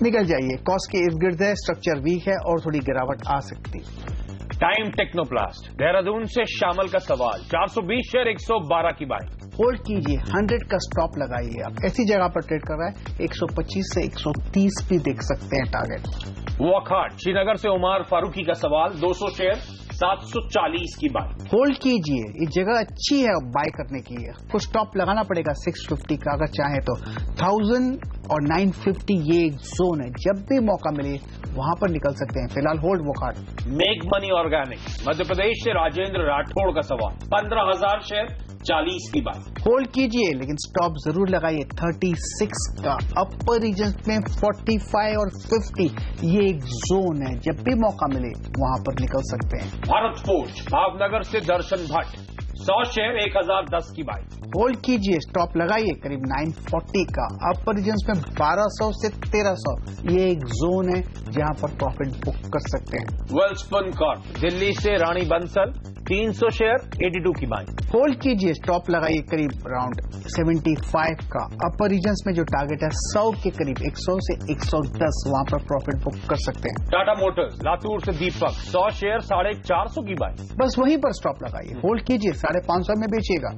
निकल जाइए, कॉस्ट के इर्द गिर्द है, स्ट्रक्चर वीक है और थोड़ी गिरावट आ सकती है। टाइम टेक्नोप्लास्ट देहरादून से शामल का सवाल, 420 शेयर 112 की बाइंग। होल्ड कीजिए, 100 का स्टॉप लगाइए। आप ऐसी जगह पर ट्रेड कर रहा है, 125 से 130 भी देख सकते हैं टारगेट। वॉकहार्ट श्रीनगर से उमर फारूकी का सवाल, 200 शेयर 740 की बाइंग। होल्ड कीजिए, ये जगह अच्छी है बाय करने की है। कुछ स्टॉप लगाना पड़ेगा 650 का अगर चाहे तो। 1000 और 950 ये एक जोन है, जब भी मौका मिले वहां पर निकल सकते हैं। फिलहाल hold Wockhardt. Make money organic Madhya Pradesh से राजेंद्र राठौड़ का सवाल, 15000 शेयर 40 की बाइंग। होल्ड कीजिए लेकिन स्टॉप जरूर लगाइए 36 का। अपर रीजन में 45 और 50 ये एक जोन है, जब भी मौका मिले वहां पर निकल सकते हैं। भारत फोर्ज भावनगर से दर्शन भट्ट 100 शेयर 1010 की बाइंग। होल्ड कीजिए, स्टॉप लगाइए करीब 940 का। अपर रीजन में 1200 से 1300 ये एक जोन है जहां पर प्रॉफिट बुक कर सकते हैं। वेल्सपन कॉर्प दिल्ली से रानी बंसल 300 शेयर 82 की बाइंग। होल्ड कीजिए, स्टॉप लगाइए करीब अराउंड 75 का। अपर रीजन में जो टारगेट है 100 के करीब, 100 से 110 वहां पर प्रॉफिट बुक कर सकते हैं। टाटा मोटर्स लातूर से दीपक 100 शेयर 450 की बाइंग। बस वहीं पर स्टॉप लगाइए, होल्ड कीजिए, 550 में बेचिएगा।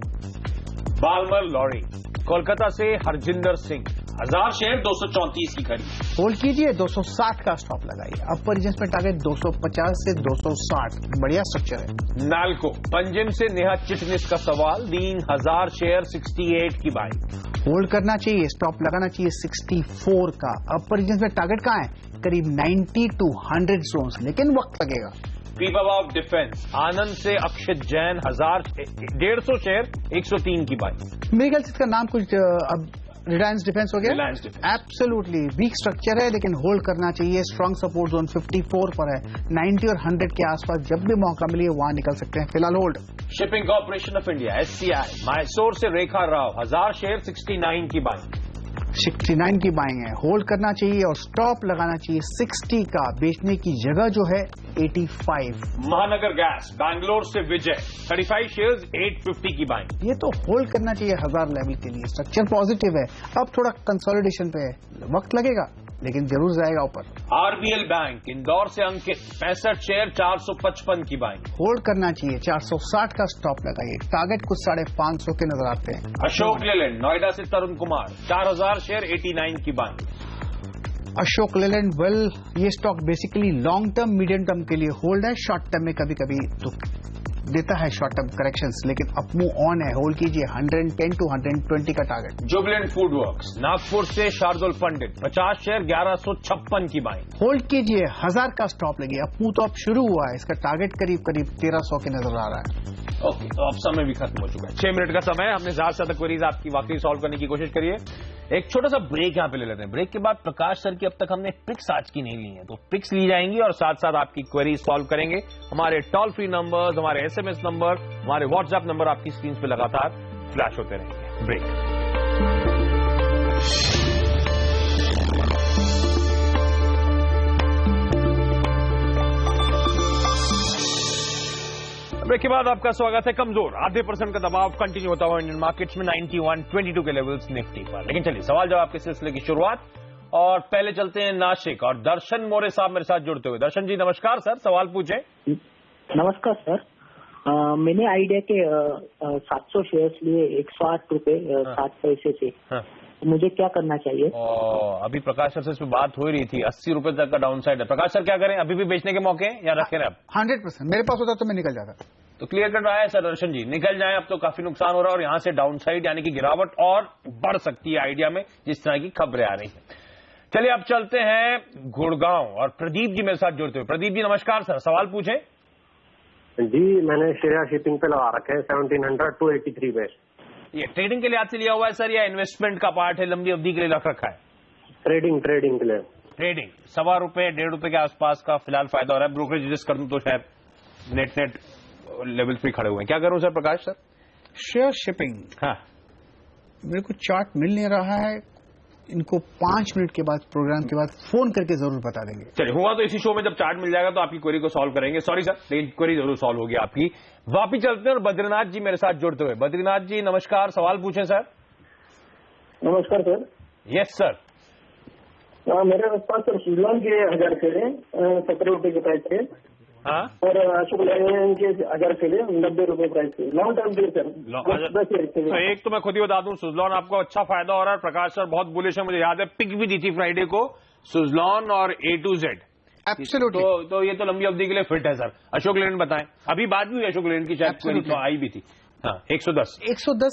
बालमर लॉरी कोलकाता से हरजिंदर सिंह 1000 शेयर 234 की खरीद। होल्ड कीजिए, 260 का स्टॉप लगाइए। अपर रीजन में टारगेट 250 से 260, बढ़िया स्ट्रक्चर है। नाल्को पंजिम से नेहा चिटनिस का सवाल, 3000 शेयर 68 की बाइंग। होल्ड करना चाहिए, स्टॉप लगाना चाहिए 64 का। अपर रीजन में टारगेट कहां है? करीब 90 to 100 जोन्स, लेकिन वक्त लगेगा। पीपावाव डिफेंस आनंद से अक्षित जैन 150 शेयर 103 की बाइंग। मेरे ख्याल से इसका नाम कुछ अब रिलायंस डिफेंस हो गया। Reliance Defence absolutely weak structure है लेकिन होल्ड करना चाहिए। स्ट्रांग सपोर्ट जोन 54 पर है, 90 और 100 के आसपास जब भी मौका मिले वहां निकल सकते हैं। फिलहाल hold. Shipping corporation of India SCI Mysore से रेखा राव 1000 शेयर 69 की बाइंग। 69 की बाइंग है, होल्ड करना चाहिए और स्टॉप लगाना चाहिए 60 का। बेचने की जगह जो है 85। महानगर गैस बैंगलोर से विजय 35 शेयर्स 850 की बाइंग। ये तो होल्ड करना चाहिए 1000 लेवल के लिए, स्ट्रक्चर पॉजिटिव है। अब थोड़ा कंसोलिडेशन पे है, वक्त लगेगा लेकिन जरूर जाएगा ऊपर। RBL बैंक इंदौर से अंकित 65 शेयर 455 की बाइंग। होल्ड करना चाहिए, 460 का स्टॉप लगाइए। टारगेट कुछ 550 के नजर आते हैं। अशोक लेलैंड नोएडा से तरुण कुमार 4000 शेयर 89 की बाइंग। अशोक लेलैंड, वेल ये stock basically long term medium term के लिए होल्ड है, शॉर्ट टर्म में कभी कभी तो देता है शॉर्ट टर्म करेक्शंस, लेकिन अपमूव ऑन है। होल्ड कीजिए 110 टू 120 का target. Jubilant food works Nagpur से शार्दुल पंडित 50 शेयर 1156 की बाइंग। होल्ड कीजिए, 1000 का स्टॉप लगी। अपमूव तो अब शुरू हुआ है, इसका टारगेट करीब 1300 के नजर आ रहा है। ओके, तो अब समय भी खत्म हो चुका है। 6 मिनट का समय, हमने ज्यादा से ज्यादा क्वेरीज आपकी वाकई सॉल्व करने की कोशिश करी है। एक छोटा सा ब्रेक यहाँ पे ले लेते हैं। ब्रेक के बाद प्रकाश सर की अब तक हमने पिक्स आज की नहीं ली है, तो पिक्स ली जाएंगी और साथ साथ आपकी क्वेरीज सॉल्व करेंगे। हमारे टोल फ्री नंबर्स, हमारे SMS नंबर, हमारे व्हाट्सएप नंबर आपकी स्क्रीन पे लगातार फ्लैश होते रहेंगे। ब्रेक। ब्रेक के बाद आपका स्वागत है। कमजोर आधे % का दबाव कंटिन्यू होता हुआ इंडियन मार्केट्स में 9122 के लेवल्स निफ्टी पर। लेकिन चलिए सवाल जवाब के सिलसिले की शुरुआत, और पहले चलते हैं नासिक और दर्शन मोरे साहब मेरे साथ जुड़ते हुए। दर्शन जी नमस्कार सर, सवाल पूछें। नमस्कार सर, मैंने आइडिया के 700 शेयर्स लिए 108 रुपए 60 पैसे से। हाँ। मुझे क्या करना चाहिए? अभी प्रकाश सर से इस पर बात हो रही थी, 80 रुपए तक का डाउन साइड है। प्रकाश सर क्या करें, अभी भी बेचने के मौके हैं या रखें आप? 100% मेरे पास होता तो मैं निकल जाता। तो क्लियर कट रहा है सर दर्शन जी, निकल जाए, अब तो काफी नुकसान हो रहा है और यहाँ से डाउन साइड यानी कि गिरावट और बढ़ सकती है आइडिया में, जिस तरह की खबरें आ रही है। चलिए अब चलते हैं गुड़गांव और प्रदीप जी मेरे साथ जुड़ते हुए। प्रदीप जी नमस्कार सर, सवाल पूछें। जी मैंने श्रेया शिपिंग पे लगा रखे हैं 1700 टू 83 पे। ये ट्रेडिंग के लिए आपसे लिया हुआ है सर या इन्वेस्टमेंट का पार्ट है, लंबी अवधि के लिए रख रखा है? ट्रेडिंग के लिए। ट्रेडिंग ₹1.25 ₹1.5 के आसपास का फिलहाल फायदा हो रहा है। ब्रोकरेज एडजस्ट कर दूं तो शायद नेट लेवल पे खड़े हुए हैं। क्या करूं सर प्रकाश सर? शेयर शिपिंग, हाँ मेरे को चार्ट मिल नहीं रहा है, इनको 5 मिनट के बाद प्रोग्राम के बाद फोन करके जरूर बता देंगे। चलिए हुआ तो इसी शो में जब चार्ट मिल जाएगा तो आपकी क्वेरी को सॉल्व करेंगे। सॉरी सर, लेकिन क्वेरी जरूर सॉल्व होगी आपकी। वापिस चलते हैं और बद्रीनाथ जी मेरे साथ जुड़ते हुए। बद्रीनाथ जी नमस्कार, सवाल पूछें सर। नमस्कार सर। Yes sir. मेरे पास सर सुजलॉन के 1000 के लिए 17 रुपए के प्राइस थे। हाँ? और अशोक लेलैंड के 1000 के लिए 90 रुपए प्राइस थे। लॉन्ग टर्म के लिए सर। तो एक तो मैं खुद ही बता दूं, सुजलॉन आपको अच्छा फायदा हो रहा है। प्रकाश सर बहुत बुलिश है, मुझे याद है पिक भी दी थी फ्राइडे को सुजलॉन और A to Z। एब्सोल्युटली। तो ये तो लंबी अवधि के लिए फिट है सर। अशोक लेलैंड बताएं, अभी बात भी हुई अशोक लेलैंड की, शायद तो आई भी थी। हाँ 110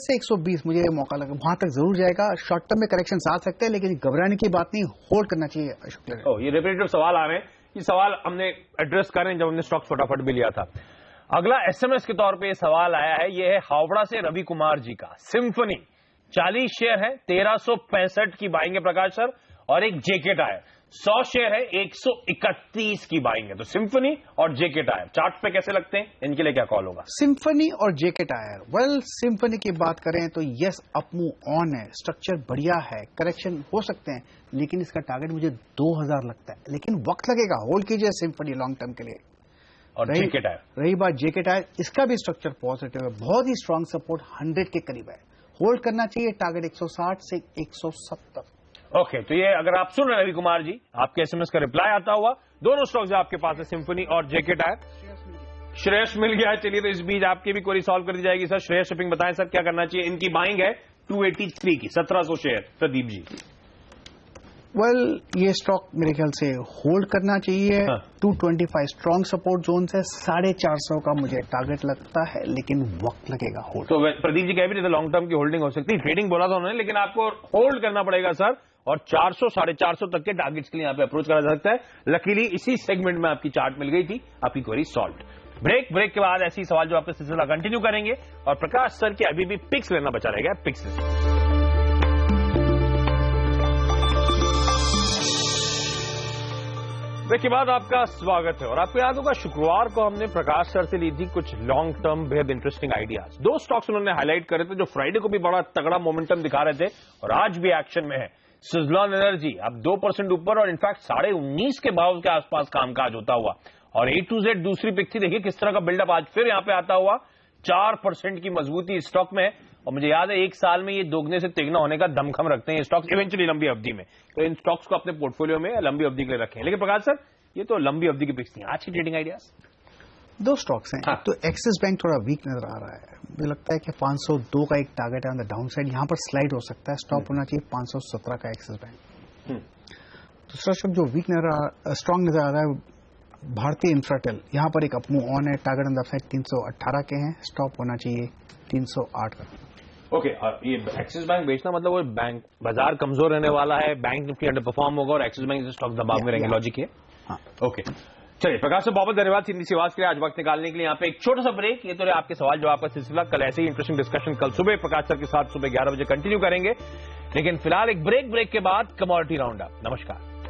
से 120 मुझे मौका लगा, वहां तक जरूर जाएगा। शॉर्ट टर्म में करेक्शन आ सकते हैं, लेकिन घबराने की बात नहीं, होल्ड करना चाहिए अशोक लेलैंड। ये रिपीटेटिव सवाल आ रहे हैं, ये सवाल हमने एड्रेस करें जब हमने स्टॉक्स फटाफट भी लिया था। अगला SMS के तौर पे ये सवाल आया है, ये है हावड़ा से रवि कुमार जी का। सिम्फनी 40 शेयर है 1365 की बाइंग है प्रकाश सर, और एक जेके टायर 100 शेयर है 131 की बाइंग है। तो सिम्फनी और जेके टायर चार्ट पे कैसे लगते हैं, इनके लिए क्या कॉल होगा? सिम्फनी और जेके टायर, वेल सिम्फनी की बात करें तो यस अपमूव ऑन है, स्ट्रक्चर बढ़िया है, करेक्शन हो सकते हैं, लेकिन इसका टारगेट मुझे 2000 लगता है, लेकिन वक्त लगेगा। होल्ड कीजिए सिम्फनी लॉन्ग टर्म के लिए। और जेके टायर, रही बात जेके टायर, इसका भी स्ट्रक्चर पॉजिटिव है, बहुत ही स्ट्रांग सपोर्ट 100 के करीब है, होल्ड करना चाहिए। टारगेट 160 से 170। ओके, तो ये अगर आप सुन रहे हैं रवि कुमार जी, आपके SMS का रिप्लाई आता हुआ, दोनों स्टॉक्स आपके पास है, सिम्फनी और जेके टायर। श्रेयस मिल गया है। चलिए तो इस बीच आपकी भी क्वेरी सॉल्व कर दी जाएगी सर। श्रेयस शिपिंग बताएं सर क्या करना चाहिए? इनकी बाइंग है 283 की, 1700 शेयर। प्रदीप जी वेल ये स्टॉक मेरे ख्याल से होल्ड करना चाहिए। 225 स्ट्रॉन्ग सपोर्ट जोन से 450 का मुझे टारगेट लगता है, लेकिन वक्त लगेगा होल्ड। तो प्रदीप जी कह भी रहे थे लॉन्ग टर्म की होल्डिंग हो सकती है, ट्रेडिंग बोला था उन्होंने, लेकिन आपको होल्ड करना पड़ेगा सर, और 400 450 तक के टारगेट्स के लिए यहाँ पे अप्रोच करा जा सकता है। लकीली इसी सेगमेंट में आपकी चार्ट मिल गई थी, आपकी क्वेरी सॉल्व। ब्रेक के बाद ऐसी सवाल जो आपका सिलसिला कंटिन्यू करेंगे, और प्रकाश सर के अभी भी पिक्स लेना बचा रहेगा, पिक्स। ब्रेक के बाद आपका स्वागत है, और आपको याद होगा शुक्रवार को हमने प्रकाश सर से ली थी कुछ लॉन्ग टर्म बेहद इंटरेस्टिंग आइडियाज। 2 स्टॉक्स उन्होंने हाईलाइट करे थे जो फ्राइडे को भी बड़ा तगड़ा मोमेंटम दिखा रहे थे और आज भी एक्शन में है। सुजलॉन एनर्जी अब 2% ऊपर और इनफैक्ट 19.5 के भाव के आसपास कामकाज होता हुआ, और A to Z दूसरी पिक थी, देखिए किस तरह का बिल्डअप आज फिर यहाँ पे आता हुआ। 4% की मजबूती स्टॉक में, और मुझे याद है 1 साल में ये दोगुने से तिगना होने का दमखम रखते हैं ये स्टॉक्स इवेंचुअली लंबी अवधि में। तो इन स्टॉक्स को अपने पोर्टफोलियो में लंबी अवधि के लिए रखें। लेकिन प्रकाश सर ये तो लंबी अवधि की पिक्स थी, आज की ट्रेडिंग आइडियाज। 2 स्टॉक्स हैं। हाँ। तो एक्सिस बैंक थोड़ा वीक नजर आ रहा है, मुझे लगता है कि 502 का एक टारगेट है ऑन द डाउन साइड, यहां पर स्लाइड हो सकता है, स्टॉप होना चाहिए 517 का एक्सिस बैंक। दूसरा स्टॉक जो वीक स्ट्रांग नजर आ रहा है भारतीय इंफ्राटेल यहाँ पर एक अपमूव ऑन है, टारगेट ऑन द अपसाइड 318 के हैं, स्टॉप होना चाहिए 308 का। ओके, ये एक्सिस बैंक बेचना मतलब वो बैंक बाजार कमजोर रहने वाला है, बैंक निफ्टी अंडर परफॉर्म होगा और एक्सिस बैंक स्टॉक दबाव में रहेंगे, लॉजिक है। ओके, चलिए प्रकाश साहब बहुत धन्यवाद सीधी सी आवाज के लिए आज वक्त निकालने के लिए। यहाँ पे एक छोटा सा ब्रेक, ये तो आपके सवाल जवाब का सिलसिला, कल ऐसे ही इंटरेस्टिंग डिस्कशन कल सुबह प्रकाश सर के साथ सुबह 11 बजे कंटिन्यू करेंगे, लेकिन फिलहाल एक ब्रेक के बाद कमोडिटी राउंड अप। नमस्कार।